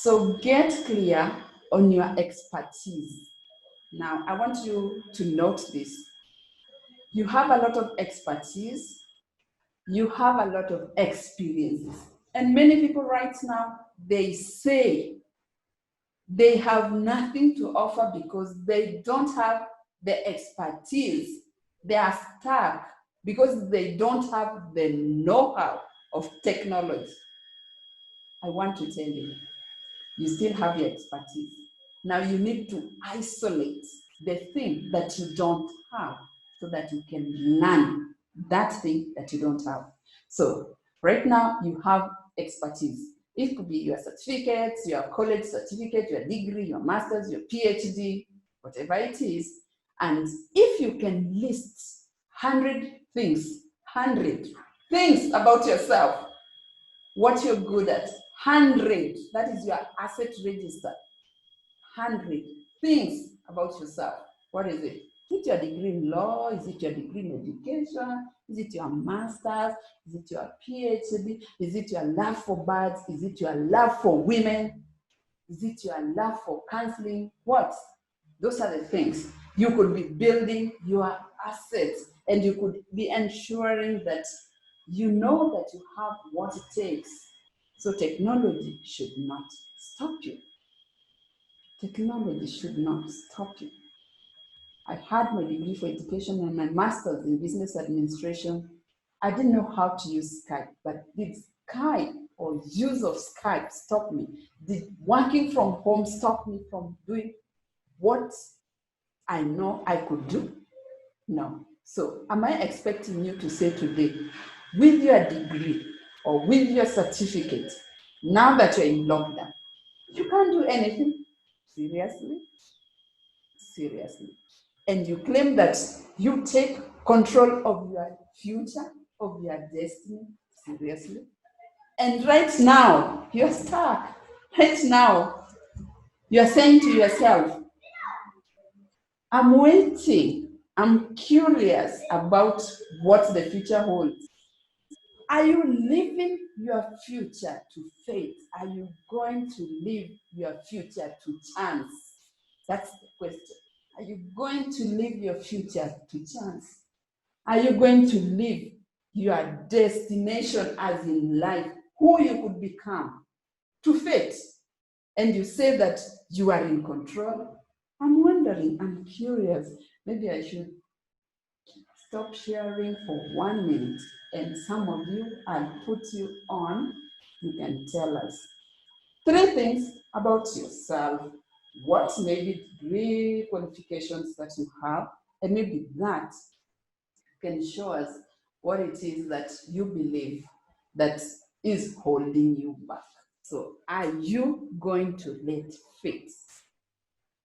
S1: So get clear on your expertise. Now, I want you to note this. You have a lot of expertise, you have a lot of experiences. And many people right now, they say they have nothing to offer because they don't have the expertise. They are stuck because they don't have the know-how of technology. I want to tell you, you still have your expertise. Now you need to isolate the thing that you don't have so that you can learn that thing that you don't have. So right now you have expertise. It could be your certificates, your college certificate, your degree, your master's, your PhD, whatever it is. And if you can list 100 things about yourself, what you're good at, 100, that is your asset register. 100 things about yourself. What is it? Is it your degree in law? Is it your degree in education? Is it your master's? Is it your PhD? Is it your love for birds? Is it your love for women? Is it your love for counseling? What? Those are the things. You could be building your assets and you could be ensuring that you know that you have what it takes. So technology should not stop you. Technology should not stop you. I had my degree for education and my master's in business administration. I didn't know how to use Skype, but did Skype or use of Skype stop me? Did working from home stop me from doing what I know I could do? No. So am I expecting you to say today, with your degree or with your certificate, now that you're in lockdown, you can't do anything? Seriously? Seriously. And you claim that you take control of your future, of your destiny? Seriously? And right now, you're stuck. Right now, you're saying to yourself, I'm waiting. I'm curious about what the future holds. Are you living your future to fate? Are you going to live your future to chance? That's the question. Are you going to live your future to chance? Are you going to live your destination as in life, who you could become, to fate? And you say that you are in control? I'm wondering, I'm curious. Maybe I should stop sharing for 1 minute, and some of you, I'll put you on. You can tell us 3 things about yourself. What maybe degree qualifications that you have, and maybe that can show us what it is that you believe that is holding you back. So are you going to let fate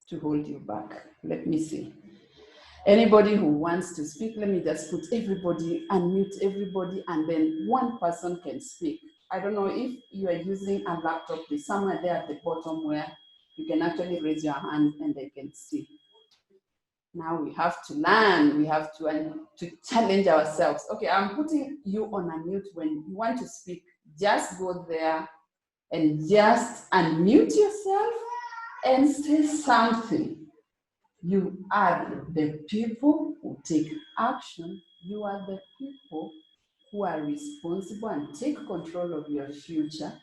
S1: to hold you back? Let me see. Anybody who wants to speak, let me just put everybody, unmute everybody, and then one person can speak. I don't know if you are using a laptop, there's somewhere there at the bottom where you can actually raise your hand and they can see. Now we have to learn, we have to challenge ourselves. Okay, I'm putting you on a mute. When you want to speak, just go there and just unmute yourself and say something. You are the people who take action. You are the people who are responsible and take control of your future.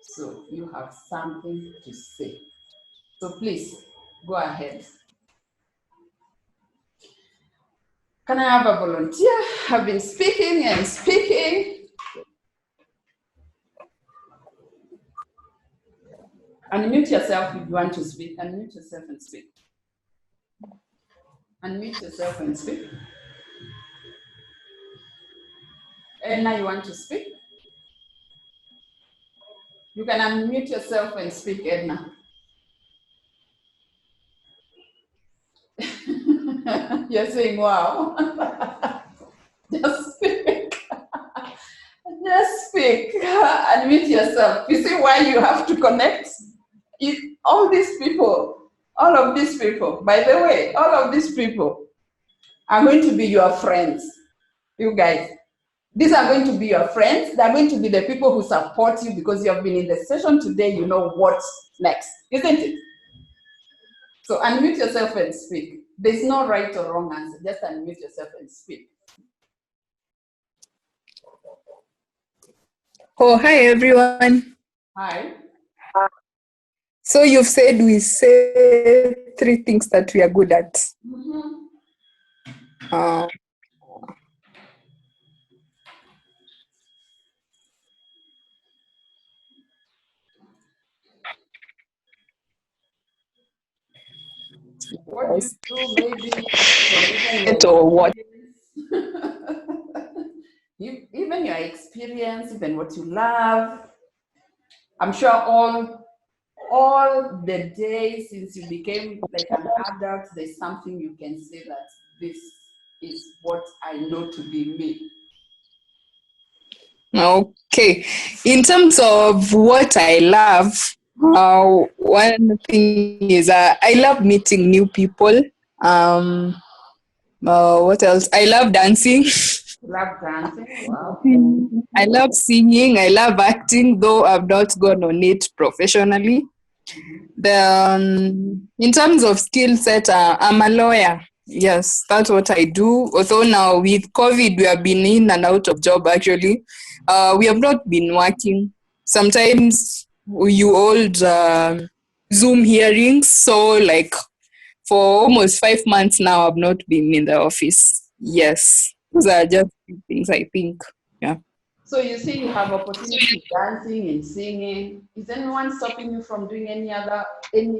S1: So you have something to say. So please go ahead. Can I have a volunteer? I've been speaking and speaking. Unmute yourself if you want to speak. Unmute yourself and speak. Unmute yourself and speak. Edna, you want to speak? You can unmute yourself and speak, Edna. You're saying, wow. Just speak. Just speak. Unmute yourself. You see why you have to connect? All these people, all of these people, by the way, all of these people are going to be your friends. You guys, these are going to be your friends. They're going to be the people who support you because you have been in the session today. You know what's next, isn't it? So unmute yourself and speak. There's no right or wrong answer. Just unmute yourself and speak.
S3: Oh, hi everyone.
S1: Hi.
S3: So you've said we say 3 things that we are good at.
S1: What do you do, maybe
S3: Or what?
S1: Even your experience, even what you love. I'm sure all the days since you became like an adult, there's something you can say that this is what I know to be me.
S3: Okay. In terms of what I love, one thing is I love meeting new people. What else? I love dancing.
S1: You love dancing? Wow.
S3: I love singing. I love acting, though I've not gone on it professionally. Then, in terms of skill set, I'm a lawyer. Yes, that's what I do. Although now with COVID, we have been in and out of job actually. We have not been working. Sometimes you hold Zoom hearings. So like for almost 5 months now, I've not been in the office. Yes, those are just things I think. Yeah.
S1: So you see you have opportunity dancing and singing. Is anyone stopping you from doing any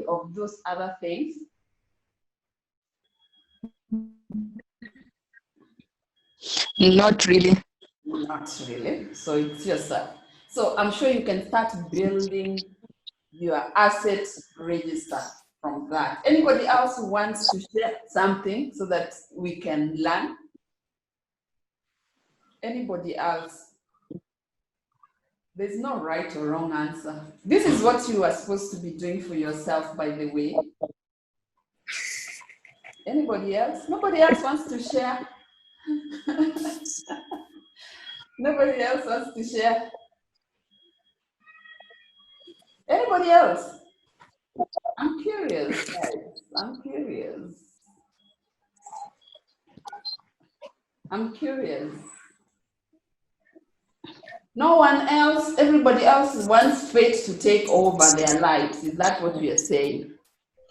S1: of those other things?
S3: Not really.
S1: Not really. So it's yourself. So I'm sure you can start building your asset register from that. Anybody else who wants to share something so that we can learn? Anybody else? There's no right or wrong answer. This is what you are supposed to be doing for yourself, by the way. Anybody else? Nobody else wants to share? Nobody else wants to share? Anybody else? I'm curious, guys. I'm curious. I'm curious. No one else, everybody else wants fate to take over their lives. Is that what we are saying?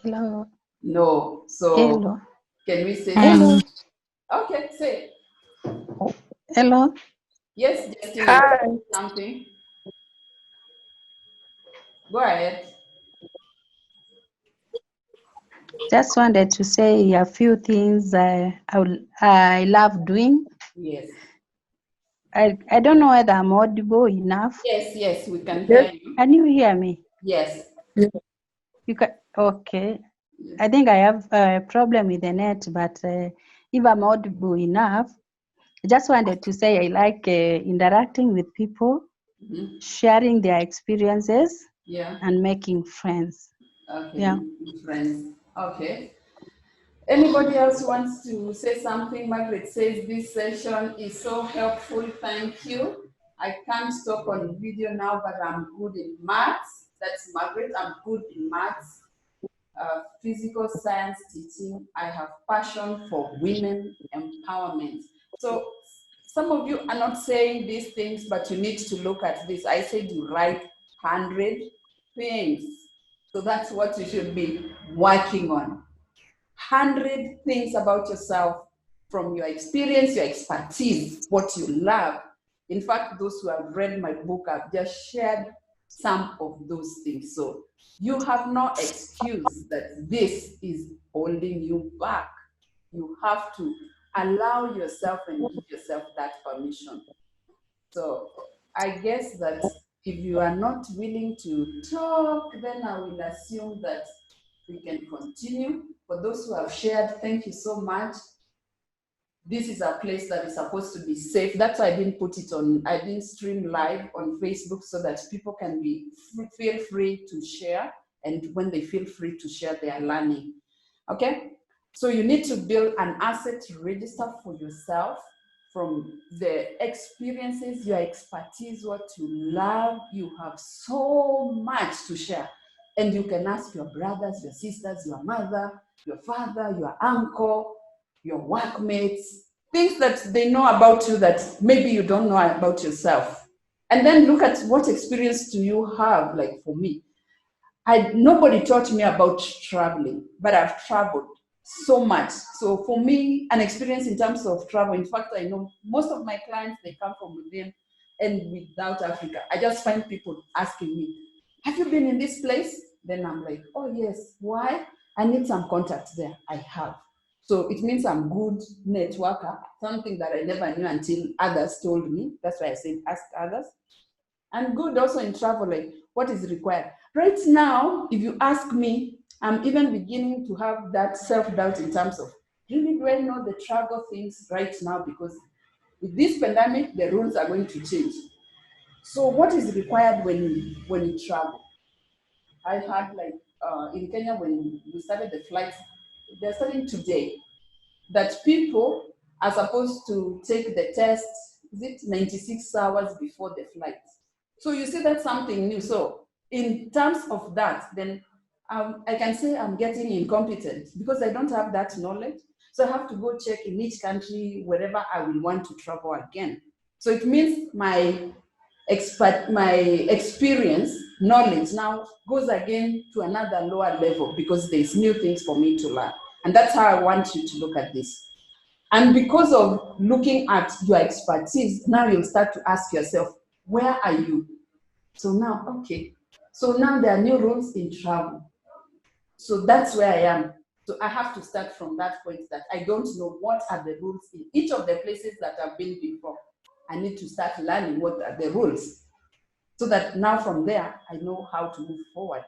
S4: Hello.
S1: No. So
S4: Hello.
S1: can we say
S4: Hello.
S1: Okay, say.
S4: Hello.
S1: Yes, Justin,
S3: Hi.
S1: something. Go ahead.
S4: Just wanted to say a few things I love doing.
S1: Yes.
S4: I don't know whether I'm audible enough.
S1: Yes, we can hear you.
S4: Can you hear me?
S1: Yes.
S4: You can. Okay. I think I have a problem with the net, but if I'm audible enough, I just wanted to say I like interacting with people.
S1: Mhm.
S4: sharing their experiences,
S1: Yeah.
S4: and making friends.
S1: Okay.
S4: Yeah.
S1: Friends. Okay. Anybody else wants to say something? Margaret says this session is so helpful. Thank you. I can't talk on video now, but I'm good in maths. That's Margaret. I'm good in maths. Physical science teaching. I have passion for women empowerment. So some of you are not saying these things, but you need to look at this. I said you write 100 things. So that's what you should be working on. 100 things about yourself from your experience, your expertise, what you love. In fact, those who have read my book, I've just shared some of those things. So you have no excuse that this is holding you back. You have to allow yourself and give yourself that permission. So I guess that if you are not willing to talk, then I will assume that we can continue. For those who have shared, thank you so much. This is a place that is supposed to be safe. That's why I didn't put it on, I didn't stream live on Facebook so that people can feel free to share. And when they feel free to share, they are learning. Okay? So you need to build an asset register for yourself from the experiences, your expertise, what you love. You have so much to share. And you can ask your brothers, your sisters, your mother, your father, your uncle, your workmates, things that they know about you that maybe you don't know about yourself. And then look at what experience do you have. Like for me, nobody taught me about traveling, but I've traveled so much. So for me, an experience in terms of travel, in fact, I know most of my clients, they come from within and without Africa. I just find people asking me, have you been in this place? Then I'm like, oh yes, why? I need some contacts there. I have. So it means I'm good networker, something that I never knew until others told me. That's why I said ask others. And good also in travel, like what is required. Right now, if you ask me, I'm even beginning to have that self-doubt in terms of, really do I know the travel things right now? Because with this pandemic, the rules are going to change. So what is required when you travel? I had like in Kenya when we started the flights, they're starting today that people are supposed to take the test, is it 96 hours before the flight? So you see that's something new. So in terms of that, then I can say I'm getting incompetent because I don't have that knowledge. So I have to go check in each country, wherever I will want to travel again. So it means my experience, knowledge now goes again to another lower level because there's new things for me to learn. And that's how I want you to look at this. And because of looking at your expertise, now you'll start to ask yourself, where are you? So now, okay. So now there are new rules in travel. So that's where I am. So I have to start from that point that I don't know what are the rules in each of the places that I've been before. I need to start learning what are the rules so that now from there, I know how to move forward.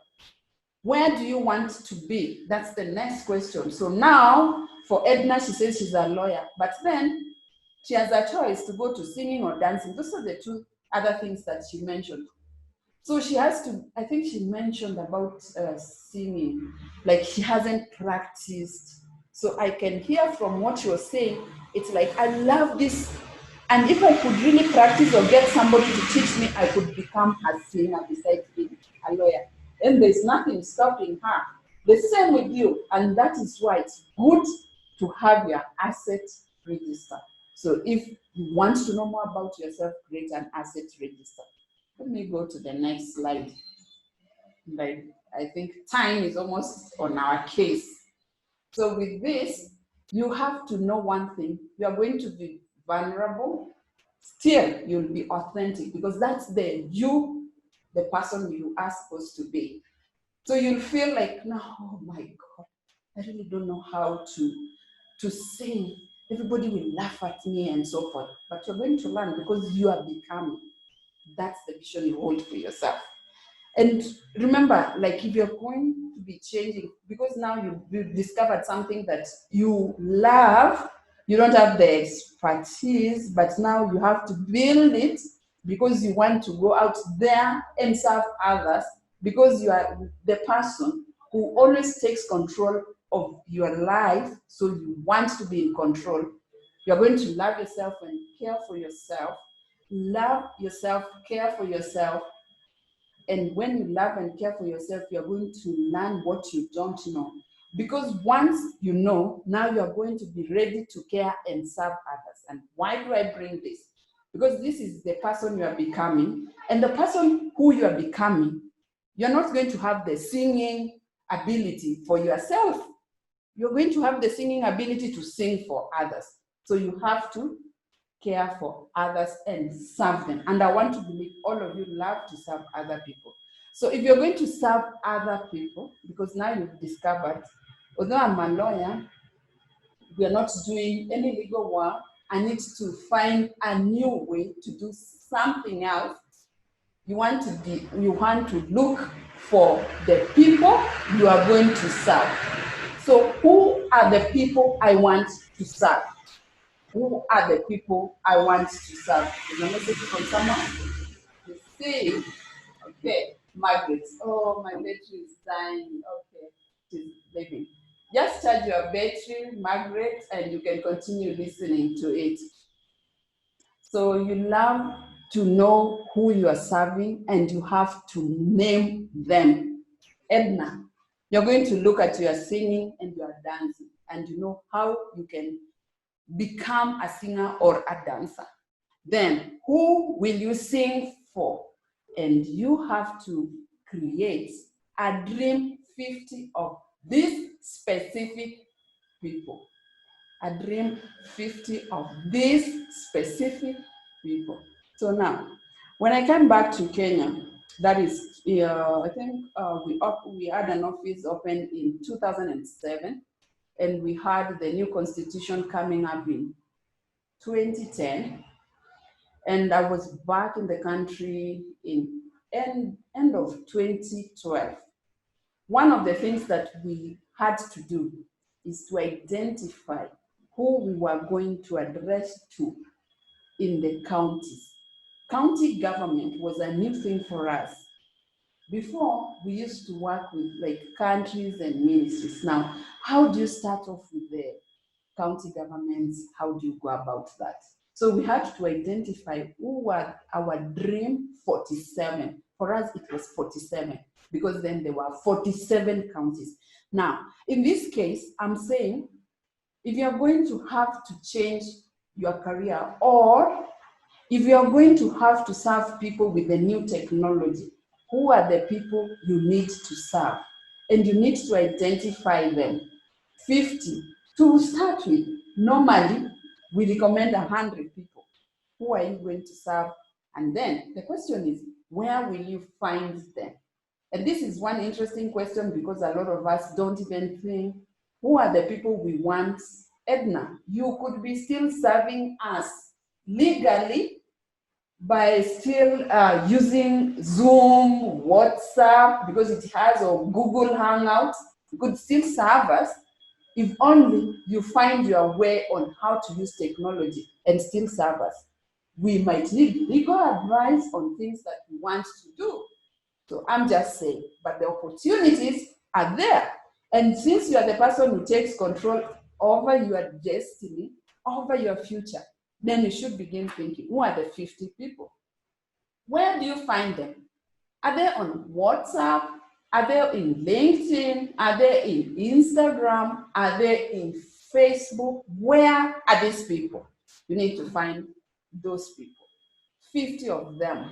S1: Where do you want to be? That's the next question. So now for Edna, she says she's a lawyer, but then she has a choice to go to singing or dancing. Those are the two other things that she mentioned. So she has to, I think she mentioned about singing, like she hasn't practiced. So I can hear from what she was saying, it's like, I love this. And if I could really practice or get somebody to teach me, I could become a singer besides being a lawyer. And there's nothing stopping her. The same with you. And that is why it's good to have your asset register. So if you want to know more about yourself, create an asset register. Let me go to the next slide. Like, I think time is almost on our case. So with this, you have to know one thing. You are going to be vulnerable. Still, you'll be authentic because that's the person you are supposed to be. So you'll feel like, no, oh my God, I really don't know how to say. Everybody will laugh at me and so forth. But you're going to learn because you are becoming. That's the vision you hold for yourself. And remember, like if you're going to be changing, because now you've discovered something that you love, you don't have the expertise, but now you have to build it. because you want to go out there and serve others, because you are the person who always takes control of your life, so you want to be in control. You're going to love yourself and care for yourself. Love yourself, care for yourself. And when you love and care for yourself, you're going to learn what you don't know. Because once you know, now you're going to be ready to care and serve others. And why do I bring this? Because this is the person you are becoming. And the person who you are becoming, you're not going to have the singing ability for yourself. You're going to have the singing ability to sing for others. So you have to care for others and serve them. And I want to believe all of you love to serve other people. So if you're going to serve other people, because now you've discovered, although I'm a lawyer, we are not doing any legal work, I need to find a new way to do something else. You want to look for the people you are going to serve. So who are the people I want to serve? Who are the people I want to serve? Is a message from someone? You see, okay, Margaret. Oh, my battery is dying. Okay, she's leaving. Just charge your battery, Margaret, and you can continue listening to it. So you love to know who you are serving, and you have to name them. Edna, you're going to look at your singing and your dancing, and you know how you can become a singer or a dancer. Then, who will you sing for? And you have to create a dream 50 of these specific people. A dream 50 of these specific people. So now, when I came back to Kenya, that is, I think we had an office open in 2007, and we had the new constitution coming up in 2010, and I was back in the country in end of 2012. One of the things that we had to do is to identify who we were going to address to in the counties. County government was a new thing for us. Before, we used to work with like countries and ministries. Now, how do you start off with the county governments? How do you go about that? So we had to identify who were our dream 47. For us, it was 47 because then there were 47 counties. Now, in this case, I'm saying if you're going to have to change your career, or if you're going to have to serve people with the new technology, who are the people you need to serve? And you need to identify them. 50 to start with. Normally, we recommend 100 people. Who are you going to serve? And then the question is, where will you find them? And this is one interesting question because a lot of us don't even think, who are the people we want? Edna, you could be still serving us legally by still using Zoom, WhatsApp, because it has, or Google Hangouts. You could still serve us if only you find your way on how to use technology and still serve us. We might need legal advice on things that we want to do. So I'm just saying, but the opportunities are there. And since you are the person who takes control over your destiny, over your future, then you should begin thinking, who are the 50 people? Where do you find them? Are they on WhatsApp? Are they in LinkedIn? Are they in Instagram? Are they in Facebook? Where are these people? You need to find those people. 50 of them.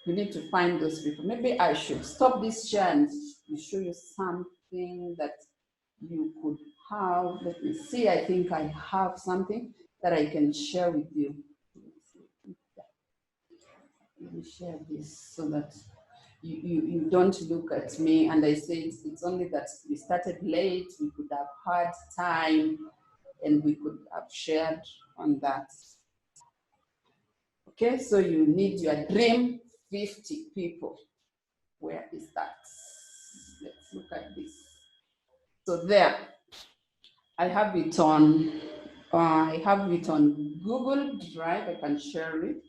S1: You need to find those people. Maybe I should stop this share and show you something that you could have. Let me see. I think I have something that I can share with you. Let me share this so that you don't look at me and I say it's only that we started late. We could have had time and we could have shared on that. Okay, so you need your dream 50 people. Where is that? Let's look at this. So there, I have it on Google Drive. I can share it.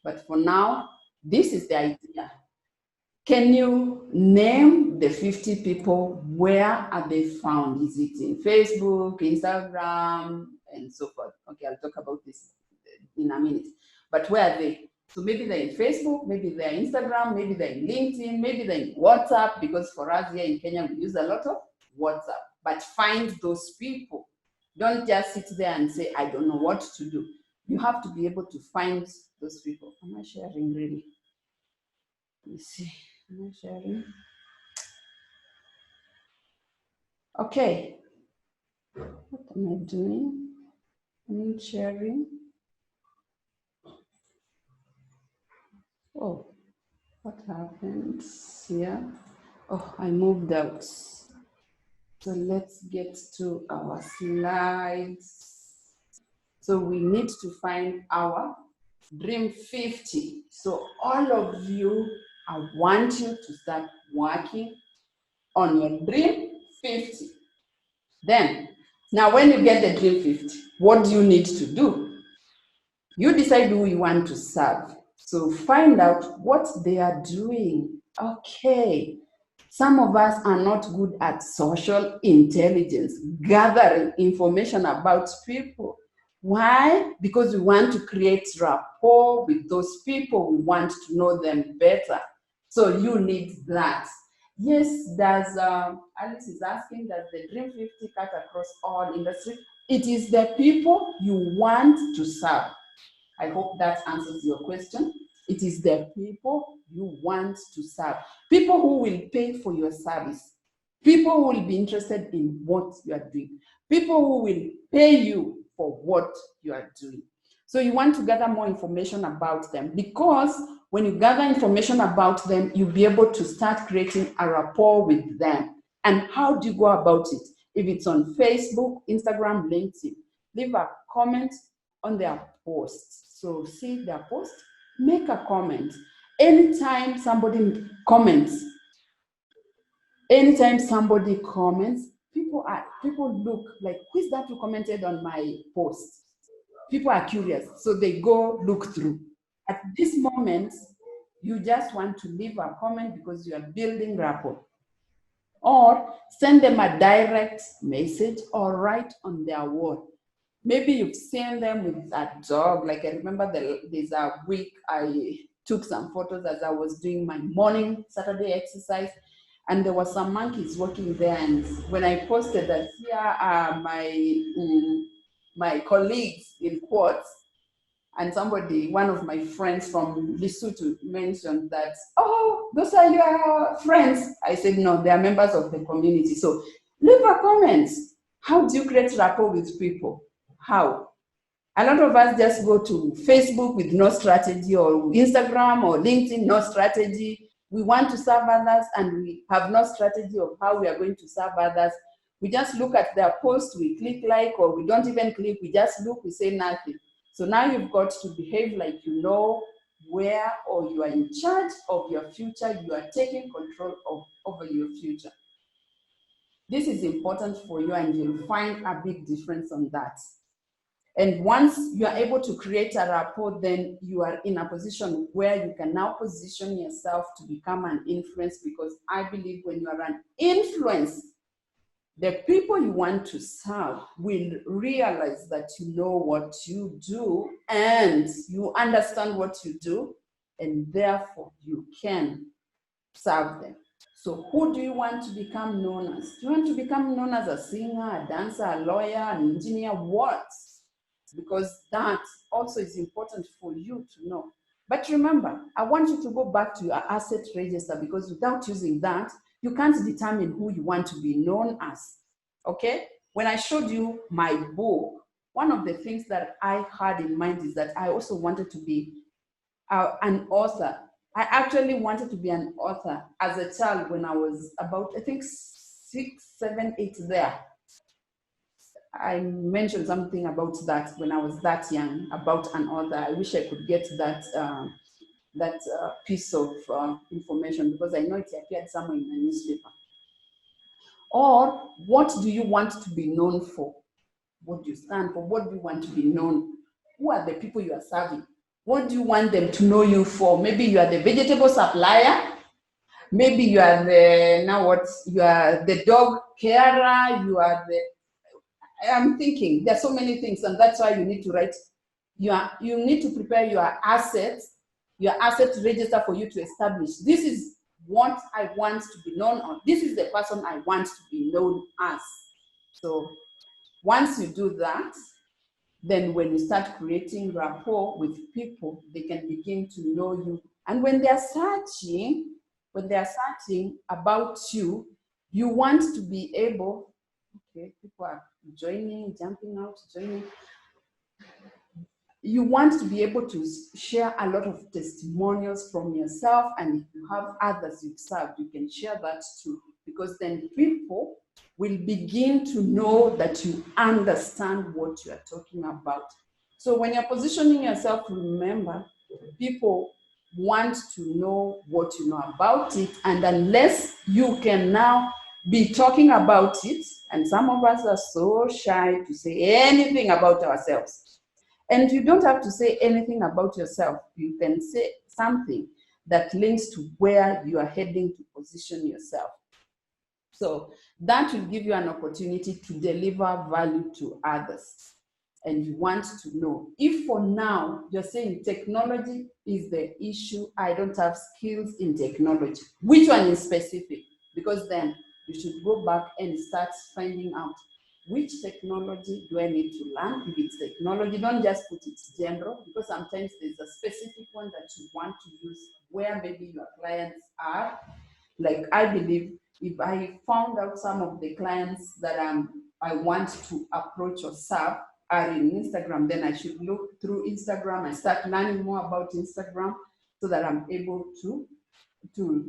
S1: But for now, this is the idea. Can you name the 50 people? Where are they found? Is it in Facebook, Instagram, and so forth? Okay, I'll talk about this in a minute. But where are they? So maybe they're in Facebook, maybe they're Instagram, maybe they're in LinkedIn, maybe they're in WhatsApp, because for us here in Kenya, we use a lot of WhatsApp. But find those people. Don't just sit there and say, I don't know what to do. You have to be able to find those people. Am I sharing really? Let me see. Am I sharing? Okay. What am I doing? I'm sharing. Oh, what happened here? Oh, I moved out. So let's get to our slides. So we need to find our Dream 50. So all of you, I want you to start working on your Dream 50. Then, now when you get the Dream 50, what do you need to do? You decide who you want to serve. So find out what they are doing. Okay. Some of us are not good at social intelligence, gathering information about people. Why? Because we want to create rapport with those people. We want to know them better. So you need that. Yes, does Alice is asking, does the Dream 50 cut across all industries? It is the people you want to serve. I hope that answers your question. It is the people you want to serve. People who will pay for your service. People who will be interested in what you are doing. People who will pay you for what you are doing. So you want to gather more information about them, because when you gather information about them, you'll be able to start creating a rapport with them. And how do you go about it? If it's on Facebook, Instagram, LinkedIn, leave a comment on their posts. So see their post, make a comment. Anytime somebody comments, people look like, who is that who commented on my post? People are curious, so they go look through. At this moment, you just want to leave a comment because you are building rapport. Or send them a direct message or write on their wall. Maybe you've seen them with that dog. Like I remember there's a week I took some photos as I was doing my morning Saturday exercise, and there were some monkeys walking there. And when I posted that, here are my colleagues in quotes, and one of my friends from Lesotho mentioned that, oh, those are your friends. I said, no, they are members of the community. So leave a comment. How do you create rapport with people? How? A lot of us just go to Facebook with no strategy, or Instagram or LinkedIn, no strategy. We want to serve others and we have no strategy of how we are going to serve others. We just look at their post, we click like, or we don't even click, we just look, we say nothing. So now you've got to behave like you know where, or you are in charge of your future, you are taking control over your future. This is important for you, and you'll find a big difference on that. And once you are able to create a rapport, then you are in a position where you can now position yourself to become an influence, because I believe when you are an influence, the people you want to serve will realize that you know what you do and you understand what you do, and therefore you can serve them. So who do you want to become known as? Do you want to become known as a singer, a dancer, a lawyer, an engineer? What? Because that also is important for you to know. But remember, I want you to go back to your asset register, because without using that, you can't determine who you want to be known as. Okay? When I showed you my book, one of the things that I had in mind is that I also wanted to be an author. I actually wanted to be an author as a child when I was about, I think, 6, 7, 8 there. I mentioned something about that when I was that young, about an author. I wish I could get that piece of information, because I know it appeared somewhere in the newspaper. Or what do you want to be known for? What do you stand for? What do you want to be known? Who are the people you are serving? What do you want them to know you for? Maybe you are the vegetable supplier. Maybe you are you are the dog carer. I'm thinking there's so many things, and that's why you need to write. You need to prepare your asset register for you to establish. This is what I want to be known on. This is the person I want to be known as. So once you do that, then when you start creating rapport with people, they can begin to know you. And when they're searching about you, you want to be able, okay, people are joining, jumping out, joining. You want to be able to share a lot of testimonials from yourself, and if you have others you've served, you can share that too, because then people will begin to know that you understand what you are talking about. So when you're positioning yourself, remember, people want to know what you know about it, and unless you can now be talking about it, and some of us are so shy to say anything about ourselves. And you don't have to say anything about yourself. You can say something that links to where you are heading to position yourself. So that will give you an opportunity to deliver value to others. And you want to know, if for now you're saying technology is the issue, I don't have skills in technology, which one is specific? Because then you should go back and start finding out, which technology do I need to learn? If it's technology, don't just put it general, because sometimes there's a specific one that you want to use where maybe your clients are. Like, I believe if I found out some of the clients that I want to approach or serve are in Instagram, then I should look through Instagram and start learning more about Instagram so that I'm able to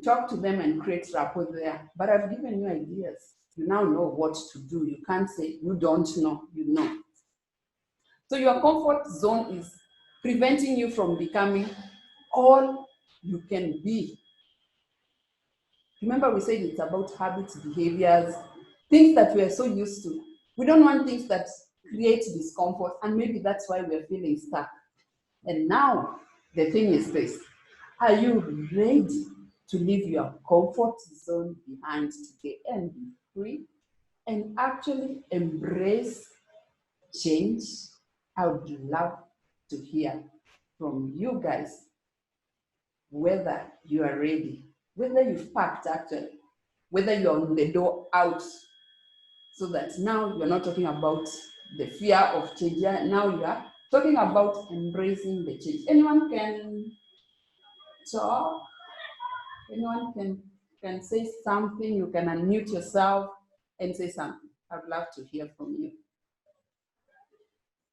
S1: talk to them and create rapport there. But I've given you ideas. You now know what to do. You can't say you don't know, you know. So your comfort zone is preventing you from becoming all you can be. Remember, we said it's about habits, behaviors, things that we are so used to. We don't want things that create discomfort, and maybe that's why we're feeling stuck. And now the thing is this: are you ready to leave your comfort zone behind today and be free and actually embrace change? I would love to hear from you guys whether you are ready, whether you've packed actually, whether you're on the door out, so that now you're not talking about the fear of change. Now you are talking about embracing the change. Anyone can talk. Anyone can say something. You can unmute yourself and say something. I'd love to hear from you.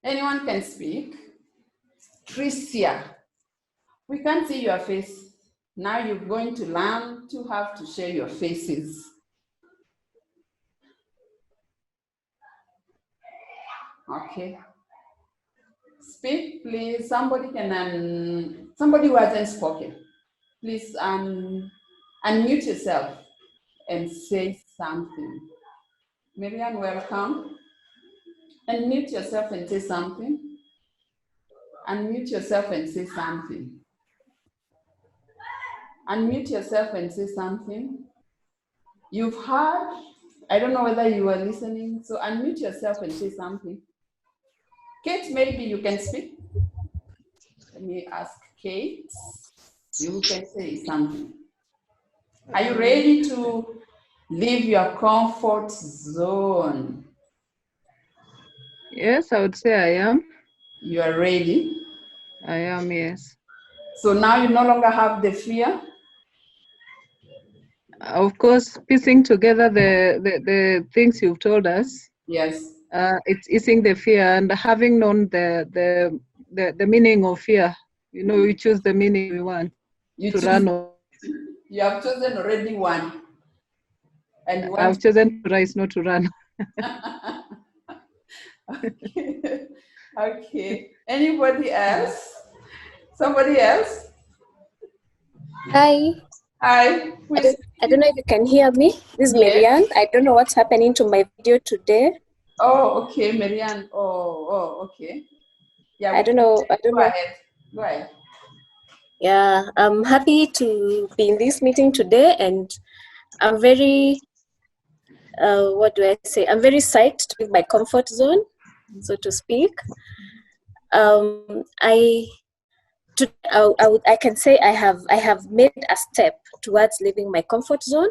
S1: Anyone can speak. Tricia, we can't see your face. Now you're going to learn to have to share your faces. Okay. Speak, please. Somebody can, somebody who hasn't spoken, please unmute yourself and say something. Marianne, welcome. Unmute yourself and say something. Unmute yourself and say something. Unmute yourself and say something. You've heard, I don't know whether you were listening, so unmute yourself and say something. Kate, maybe you can speak. Let me ask Kate. You can say something. Are you ready to leave your comfort zone?
S3: Yes, I would say I am.
S1: You are ready?
S3: I am, yes.
S1: So now you no longer have the fear?
S3: Of course, piecing together the things you've told us.
S1: Yes.
S3: It's easing the fear, and having known the meaning of fear, you know, we choose the meaning we want
S1: You
S3: to
S1: choose,
S3: run on.
S1: you have chosen already one. And you want
S3: I've chosen to rise, not to run.
S1: Okay. Okay. Anybody else? Somebody else?
S5: Hi.
S1: Hi.
S5: I don't know if you can hear me. This is
S1: Yes.
S5: Marianne. I don't know what's happening to my video today.
S1: Oh, okay, Marianne. Oh, okay. Yeah,
S5: I don't know.
S1: Go ahead. Right.
S5: Yeah, I'm happy to be in this meeting today, and I'm very, what do I say? I'm very psyched to leave my comfort zone, so to speak. I today I can say I have made a step towards leaving my comfort zone.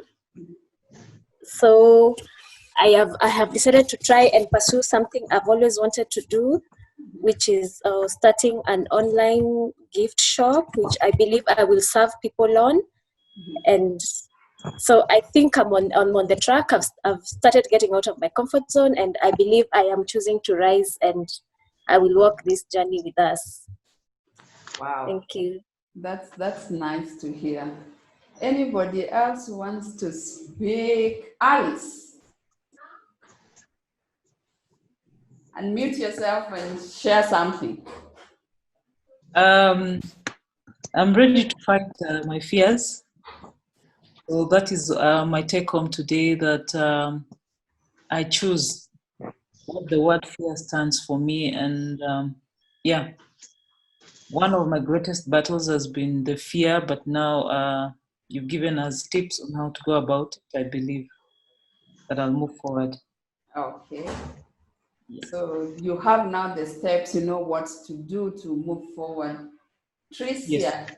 S5: So I have decided to try and pursue something I've always wanted to do, which is starting an online gift shop, which I believe I will serve people on. And so I think I'm on the track. I've started getting out of my comfort zone, and I believe I am choosing to rise, and I will walk this journey with us.
S1: Wow.
S5: Thank you.
S1: That's nice to hear. Anybody else wants to speak? Alice, unmute yourself and share something.
S2: I'm ready to fight my fears. So that is my take home today, that I choose what the word fear stands for me. And yeah, one of my greatest battles has been the fear, but now you've given us tips on how to go about it. I believe that I'll move forward.
S1: Okay. So you have now the steps, you know what to do to move forward.
S2: Yes.
S1: Tricia,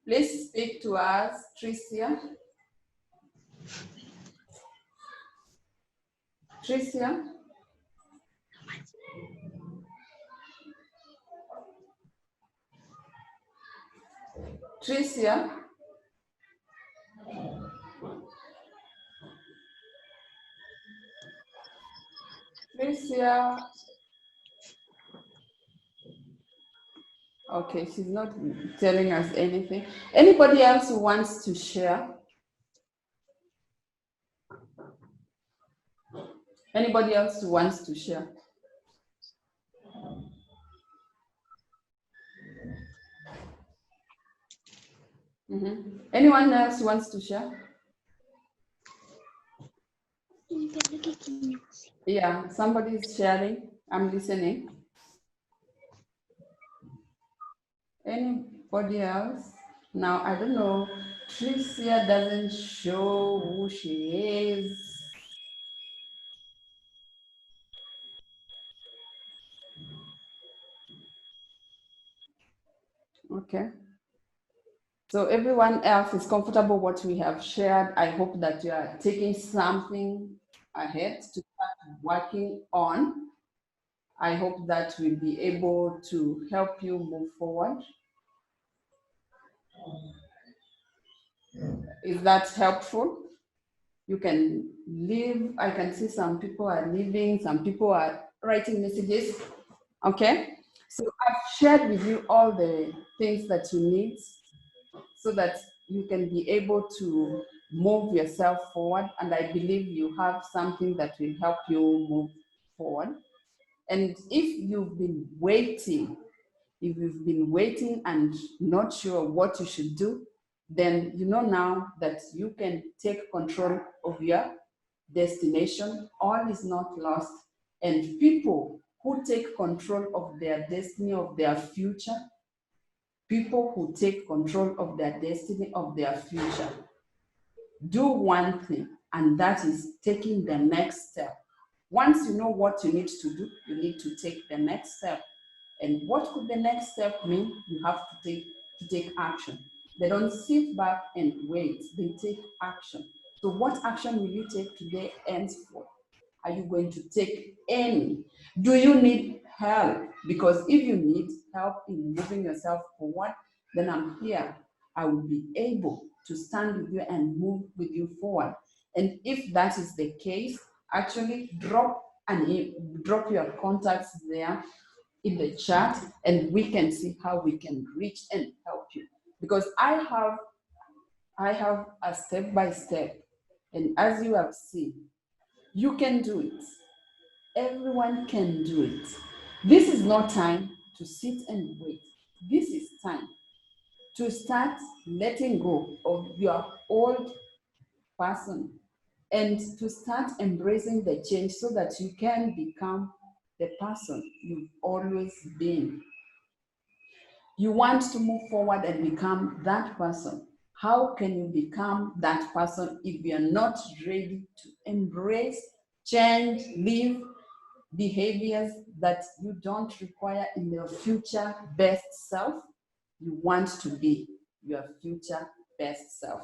S1: please speak to us, Tricia. Tricia. Tricia. Tricia. Okay, she's not telling us anything. Anybody else who wants to share? Anybody else who wants to share? Anyone else who wants to share? Yeah, somebody's sharing. I'm listening. Anybody else? Now, I don't know. Tricia doesn't show who she is. Okay. So everyone else is comfortable what we have shared. I hope that you are taking something ahead to start working on. I hope that we'll be able to help you move forward. Is that helpful? You can leave. I can see some people are leaving, some people are writing messages. Okay. So I've shared with you all the things that you need so that you can be able to move yourself forward. And I believe you have something that will help you move forward. And if you've been waiting, and not sure what you should do, then you know now that you can take control of your destination. All is not lost. And people who take control of their destiny, of their future, people who take control of their destiny, of their future, do one thing, and that is taking the next step. Once you know what you need to do, you need to take the next step. And what could the next step mean? You have to take action. They don't sit back and wait, they take action. So what action will you take today henceforth? Are you going to take any? Do you need help? Because if you need help in moving yourself forward, then I'm here. I will be able to stand with you and move with you forward. And if that is the case, actually drop your contacts there in the chat, and we can see how we can reach and help you. Because I have a step by step, and as you have seen, you can do it. Everyone can do it. This is not time to sit and wait. This is time to start letting go of your old person and to start embracing the change so that you can become the person you've always been. You want to move forward and become that person. How can you become that person if you're not ready to embrace, change, live behaviors that you don't require in your future best self? You want to be your future best self.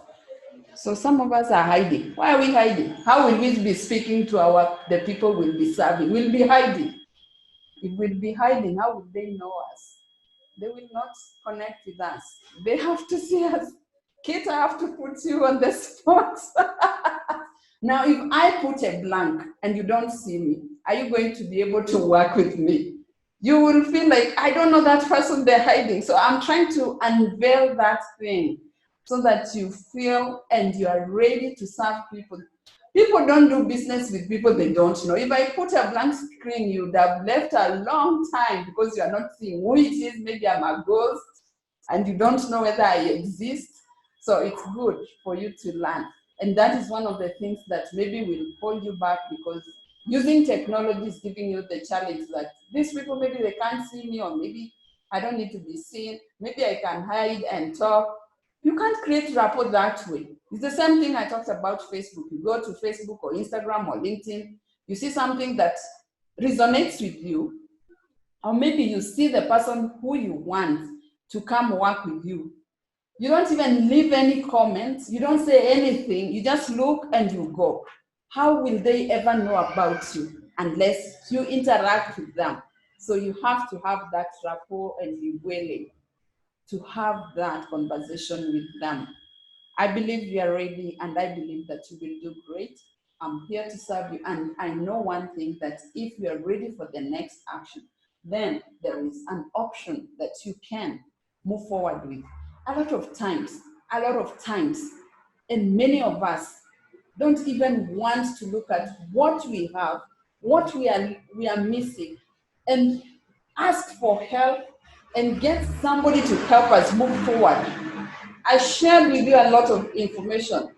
S1: So some of us are hiding. Why are we hiding? How will we be speaking to the people we'll be serving? We'll be hiding. If we'll be hiding, how would they know us? They will not connect with us. They have to see us. Kate, I have to put you on the spot. Now, if I put a blank and you don't see me, are you going to be able to work with me? You will feel like, I don't know that person, they're hiding. So I'm trying to unveil that thing so that you feel and you are ready to serve people. People don't do business with people they don't know. If I put a blank screen, you would have left a long time because you are not seeing who it is. Maybe I'm a ghost and you don't know whether I exist. So it's good for you to learn. And that is one of the things that maybe will hold you back, because using technology is giving you the challenge that these people, maybe they can't see me, or maybe I don't need to be seen. Maybe I can hide and talk. You can't create rapport that way. It's the same thing I talked about Facebook. You go to Facebook or Instagram or LinkedIn, you see something that resonates with you, or maybe you see the person who you want to come work with you. You don't even leave any comments, you don't say anything, you just look and you go. How will they ever know about you unless you interact with them? So you have to have that rapport and be willing to have that conversation with them. I believe you are ready, and I believe that you will do great. I'm here to serve you, and I know one thing, that if you are ready for the next action, then there is an option that you can move forward with. A lot of times, and many of us don't even want to look at what we have, what we are missing, and ask for help and get somebody to help us move forward. I shared with you a lot of information.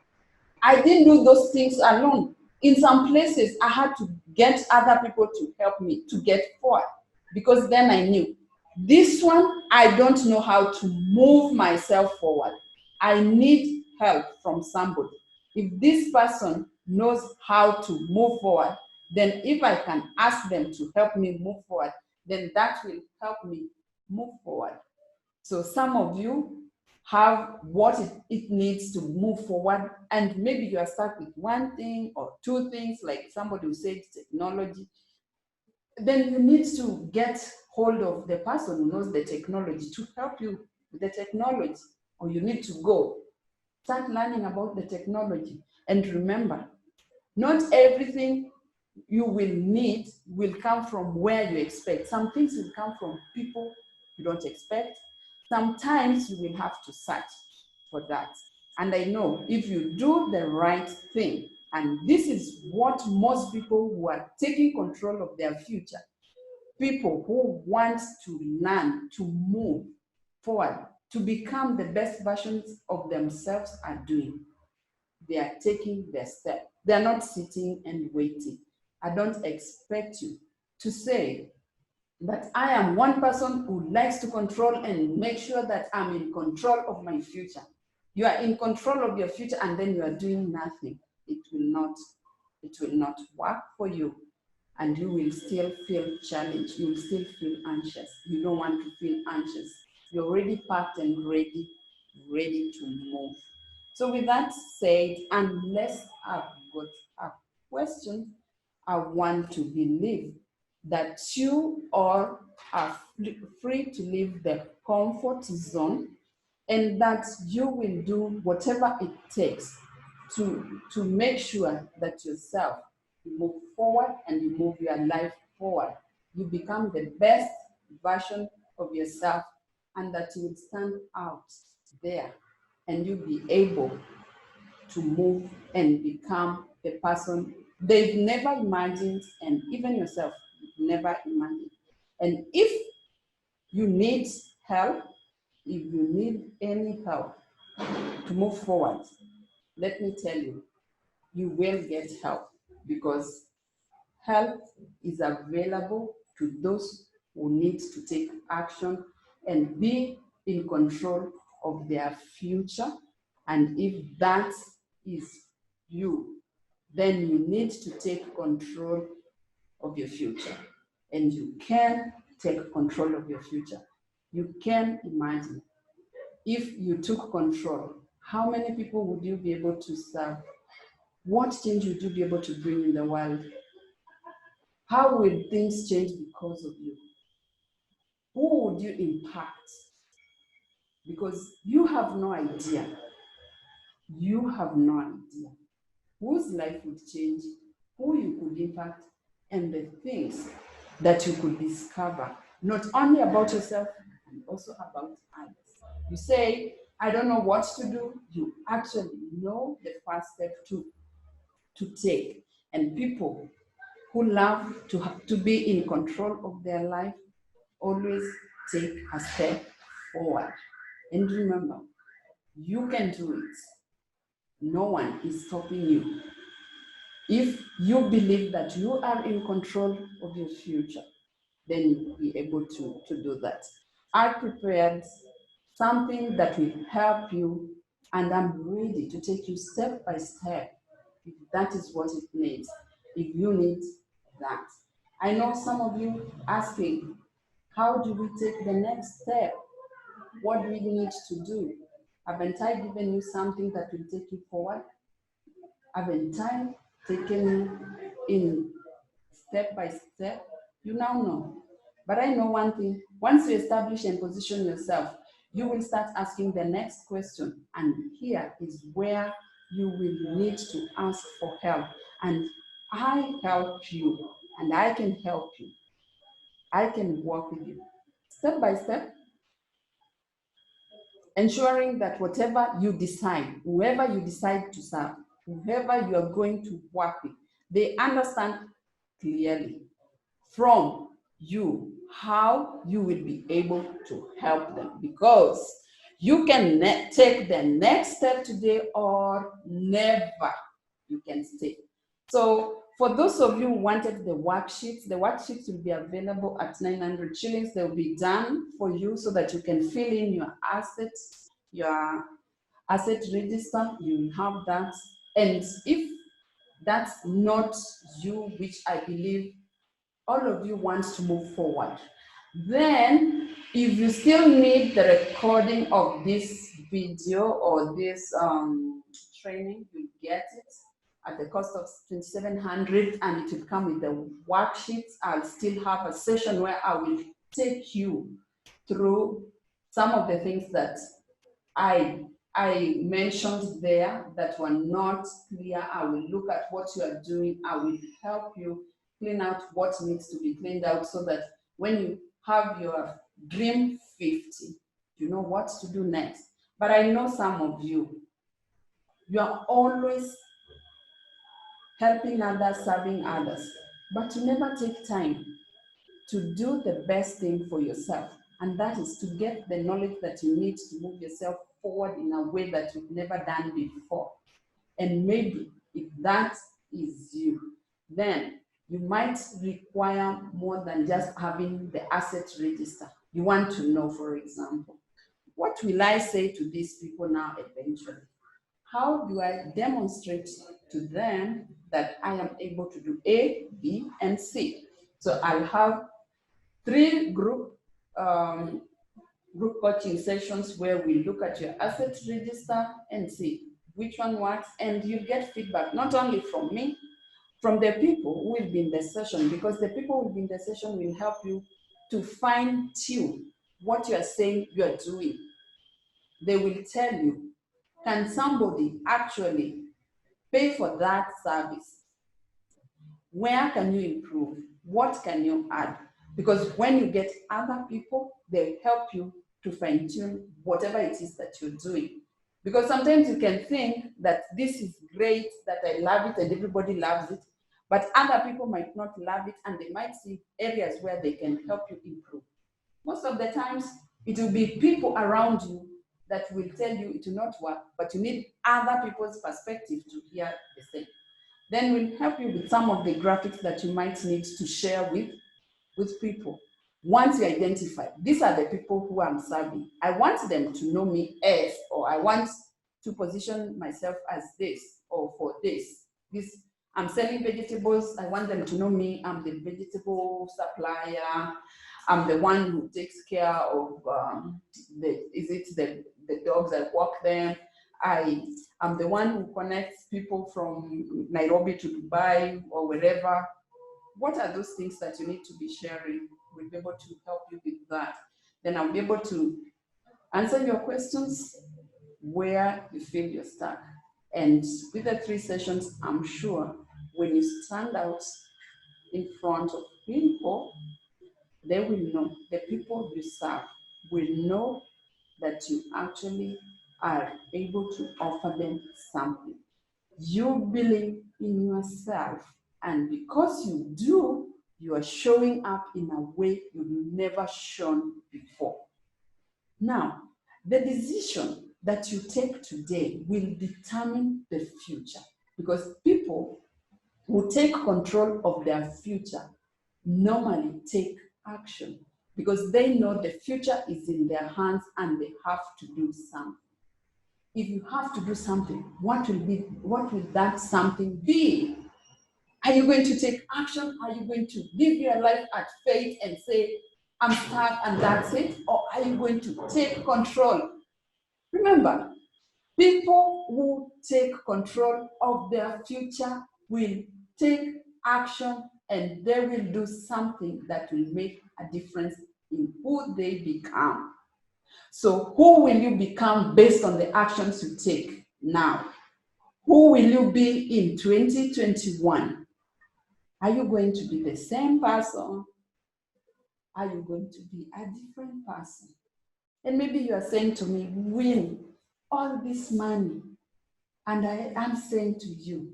S1: I didn't do those things alone. In some places, I had to get other people to help me to get forward, because then I knew this one, I don't know how to move myself forward. I need help from somebody. If this person knows how to move forward, then if I can ask them to help me move forward, then that will help me move forward. So some of you have what it needs to move forward, and maybe you are stuck with one thing or two things, like somebody who said technology. Then you need to get hold of the person who knows the technology to help you with the technology, or you need to go start learning about the technology. And remember, not everything you will need will come from where you expect. Some things will come from people you don't expect. Sometimes you will have to search for that. And I know if you do the right thing, and this is what most people who are taking control of their future, people who want to learn, to move forward, to become the best versions of themselves are doing. They are taking their step. They are not sitting and waiting. I don't expect you to say that I am one person who likes to control and make sure that I'm in control of my future. You are in control of your future and then you are doing nothing. It will not work for you, and you will still feel challenged. You will still feel anxious. You don't want to feel anxious. You're already packed and ready to move. So with that said, unless I've got a question, I want to believe that you all are free to leave the comfort zone, and that you will do whatever it takes to make sure that yourself, you move forward and you move your life forward. You become the best version of yourself, and that you will stand out there and you'll be able to move and become the person they've never imagined, and even yourself never imagined. And if you need help, if you need any help to move forward, let me tell you, you will get help, because help is available to those who need to take action and be in control of their future. And if that is you, then you need to take control of your future. And you can take control of your future. You can imagine if you took control, how many people would you be able to serve? What change would you be able to bring in the world? How will things change because of you? Who would you impact? Because you have no idea. You have no idea whose life would change, who you could impact, and the things that you could discover, not only about yourself, and also about others. You say, I don't know what to do. You actually know the first step to take. And people who love to be in control of their life always take a step forward. And remember, you can do it. No one is stopping you. If you believe that you are in control of your future, then you'll be able to do that. I prepared something that will help you, and I'm ready to take you step by step if that is what it needs, if you need that. I know some of you asking, how do we take the next step? What do we need to do? Haven't I given you something that will take you forward? Haven't I taken you in step by step? You now know. But I know one thing, once you establish and position yourself, you will start asking the next question. And here is where you will need to ask for help. And I help you, and I can help you. I can work with you step by step, ensuring that whatever you decide, whoever you decide to serve, whoever you are going to work with, they understand clearly from you how you will be able to help them, because you can take the next step today or never you can stay. So for those of you who wanted the worksheets will be available at 900 shillings. They'll be done for you so that you can fill in your asset register. You will have that. And if that's not you, which I believe all of you want to move forward, then if you still need the recording of this video or this training, you get it at the cost of 2,700, and it will come with the worksheets. I'll still have a session where I will take you through some of the things that I mentioned there that were not clear. I will look at what you are doing. I will help you clean out what needs to be cleaned out so that when you have your dream 50, you know what to do next. But I know some of you are always helping others, serving others, but you never take time to do the best thing for yourself. And that is to get the knowledge that you need to move yourself forward in a way that you've never done before. And maybe if that is you, then you might require more than just having the asset register. You want to know, for example, what will I say to these people now eventually? How do I demonstrate to them that I am able to do A, B, and C? So I'll have 3 group coaching sessions where we look at your asset register and see which one works, and you get feedback not only from me, from the people who will be in the session, because the people who will be in the session will help you to fine tune what you are saying you are doing. They will tell you, can somebody actually pay for that service? Where can you improve? What can you add? Because when you get other people, they help you to fine tune whatever it is that you're doing. Because sometimes you can think that this is great, that I love it and everybody loves it, but other people might not love it and they might see areas where they can help you improve. Most of the times, it will be people around you that will tell you it will not work, but you need other people's perspective to hear the same. Then we'll help you with some of the graphics that you might need to share with people. Once you identify, these are the people who I'm serving. I want them to know me as, or I want to position myself as this, or for this. This, I'm selling vegetables. I want them to know me. I'm the vegetable supplier. I'm the one who takes care of the dogs that walk them. I'm the one who connects people from Nairobi to Dubai or wherever. What are those things that you need to be sharing? We'll be able to help you with that. Then I'll be able to answer your questions where you feel you're stuck. And with the 3 sessions, I'm sure when you stand out in front of people, they will know, the people you serve will know that you actually are able to offer them something. You believe in yourself, and because you do, you are showing up in a way you've never shown before. Now, the decision that you take today will determine the future, because people who take control of their future normally take action because they know the future is in their hands and they have to do something. If you have to do something, what will that something be? Are you going to take action? Are you going to live your life at faith and say, I'm stuck and that's it? Or are you going to take control? Remember, people who take control of their future will take action and they will do something that will make a difference in who they become. So who will you become based on the actions you take now? Who will you be in 2021? Are you going to be the same person? Are you going to be a different person? And maybe you are saying to me, Winnie, all this money, and I am saying to you,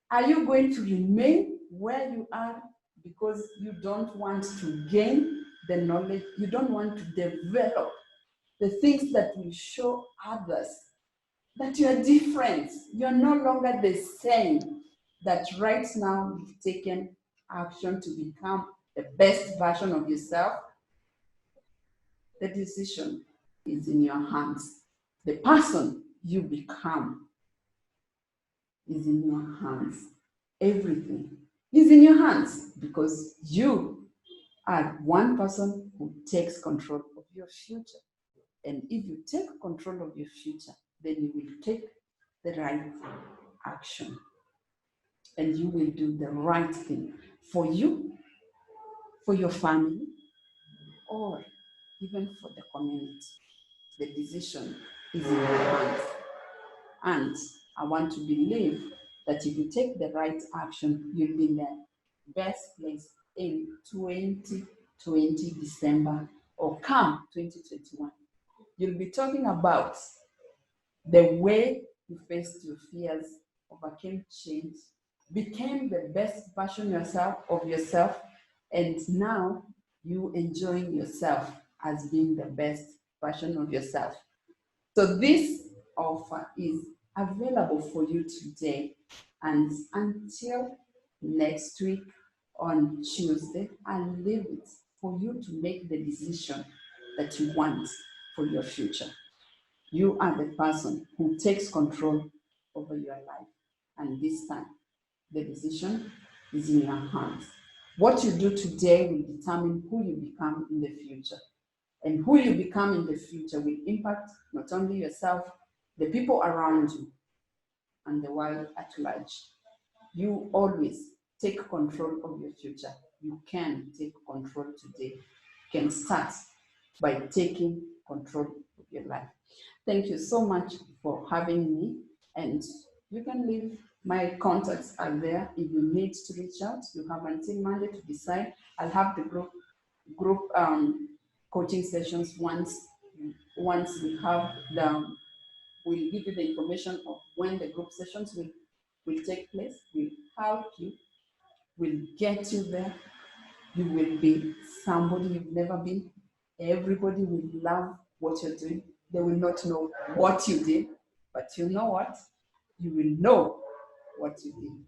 S1: are you going to remain where you are because you don't want to gain the knowledge, you don't want to develop the things that will show others that you are different, you're no longer the same, that right now you've taken action to become the best version of yourself? The decision is in your hands. The person you become is in your hands. Everything is in your hands because you are one person who takes control of your future. And if you take control of your future, then you will take the right action and you will do the right thing for you, for your family, or even for the community. The decision is in your hands. And I want to believe that if you take the right action, you'll be in the best place in 2020 December or come 2021. You'll be talking about the way you faced your fears, overcame change, became the best version of yourself, and now you enjoying yourself as being the best version of yourself. So this offer is available for you today, and until next week on Tuesday, I'll leave it for you to make the decision that you want for your future. You are the person who takes control over your life. And this time, the decision is in your hands. What you do today will determine who you become in the future. And who you become in the future will impact not only yourself, the people around you, and the world at large. You always take control of your future. You can take control today. You can start by taking control of your life. Thank you so much for having me, and you can leave my contacts are there. If you need to reach out, you have until Monday to decide. I'll have the group coaching sessions once we have we'll give you the information of when the group sessions will take place. We'll help you, we'll get you there. You will be somebody you've never been. Everybody will love what you're doing. They will not know what you did, but you know what? You will know what you did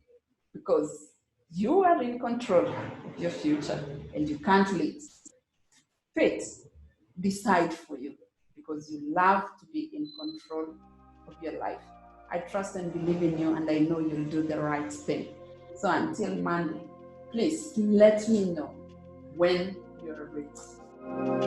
S1: because you are in control of your future and you can't fate decide for you, because you love to be in control of your life. I trust and believe in you, and I know you'll do the right thing. So until Monday, please let me know when you're ready.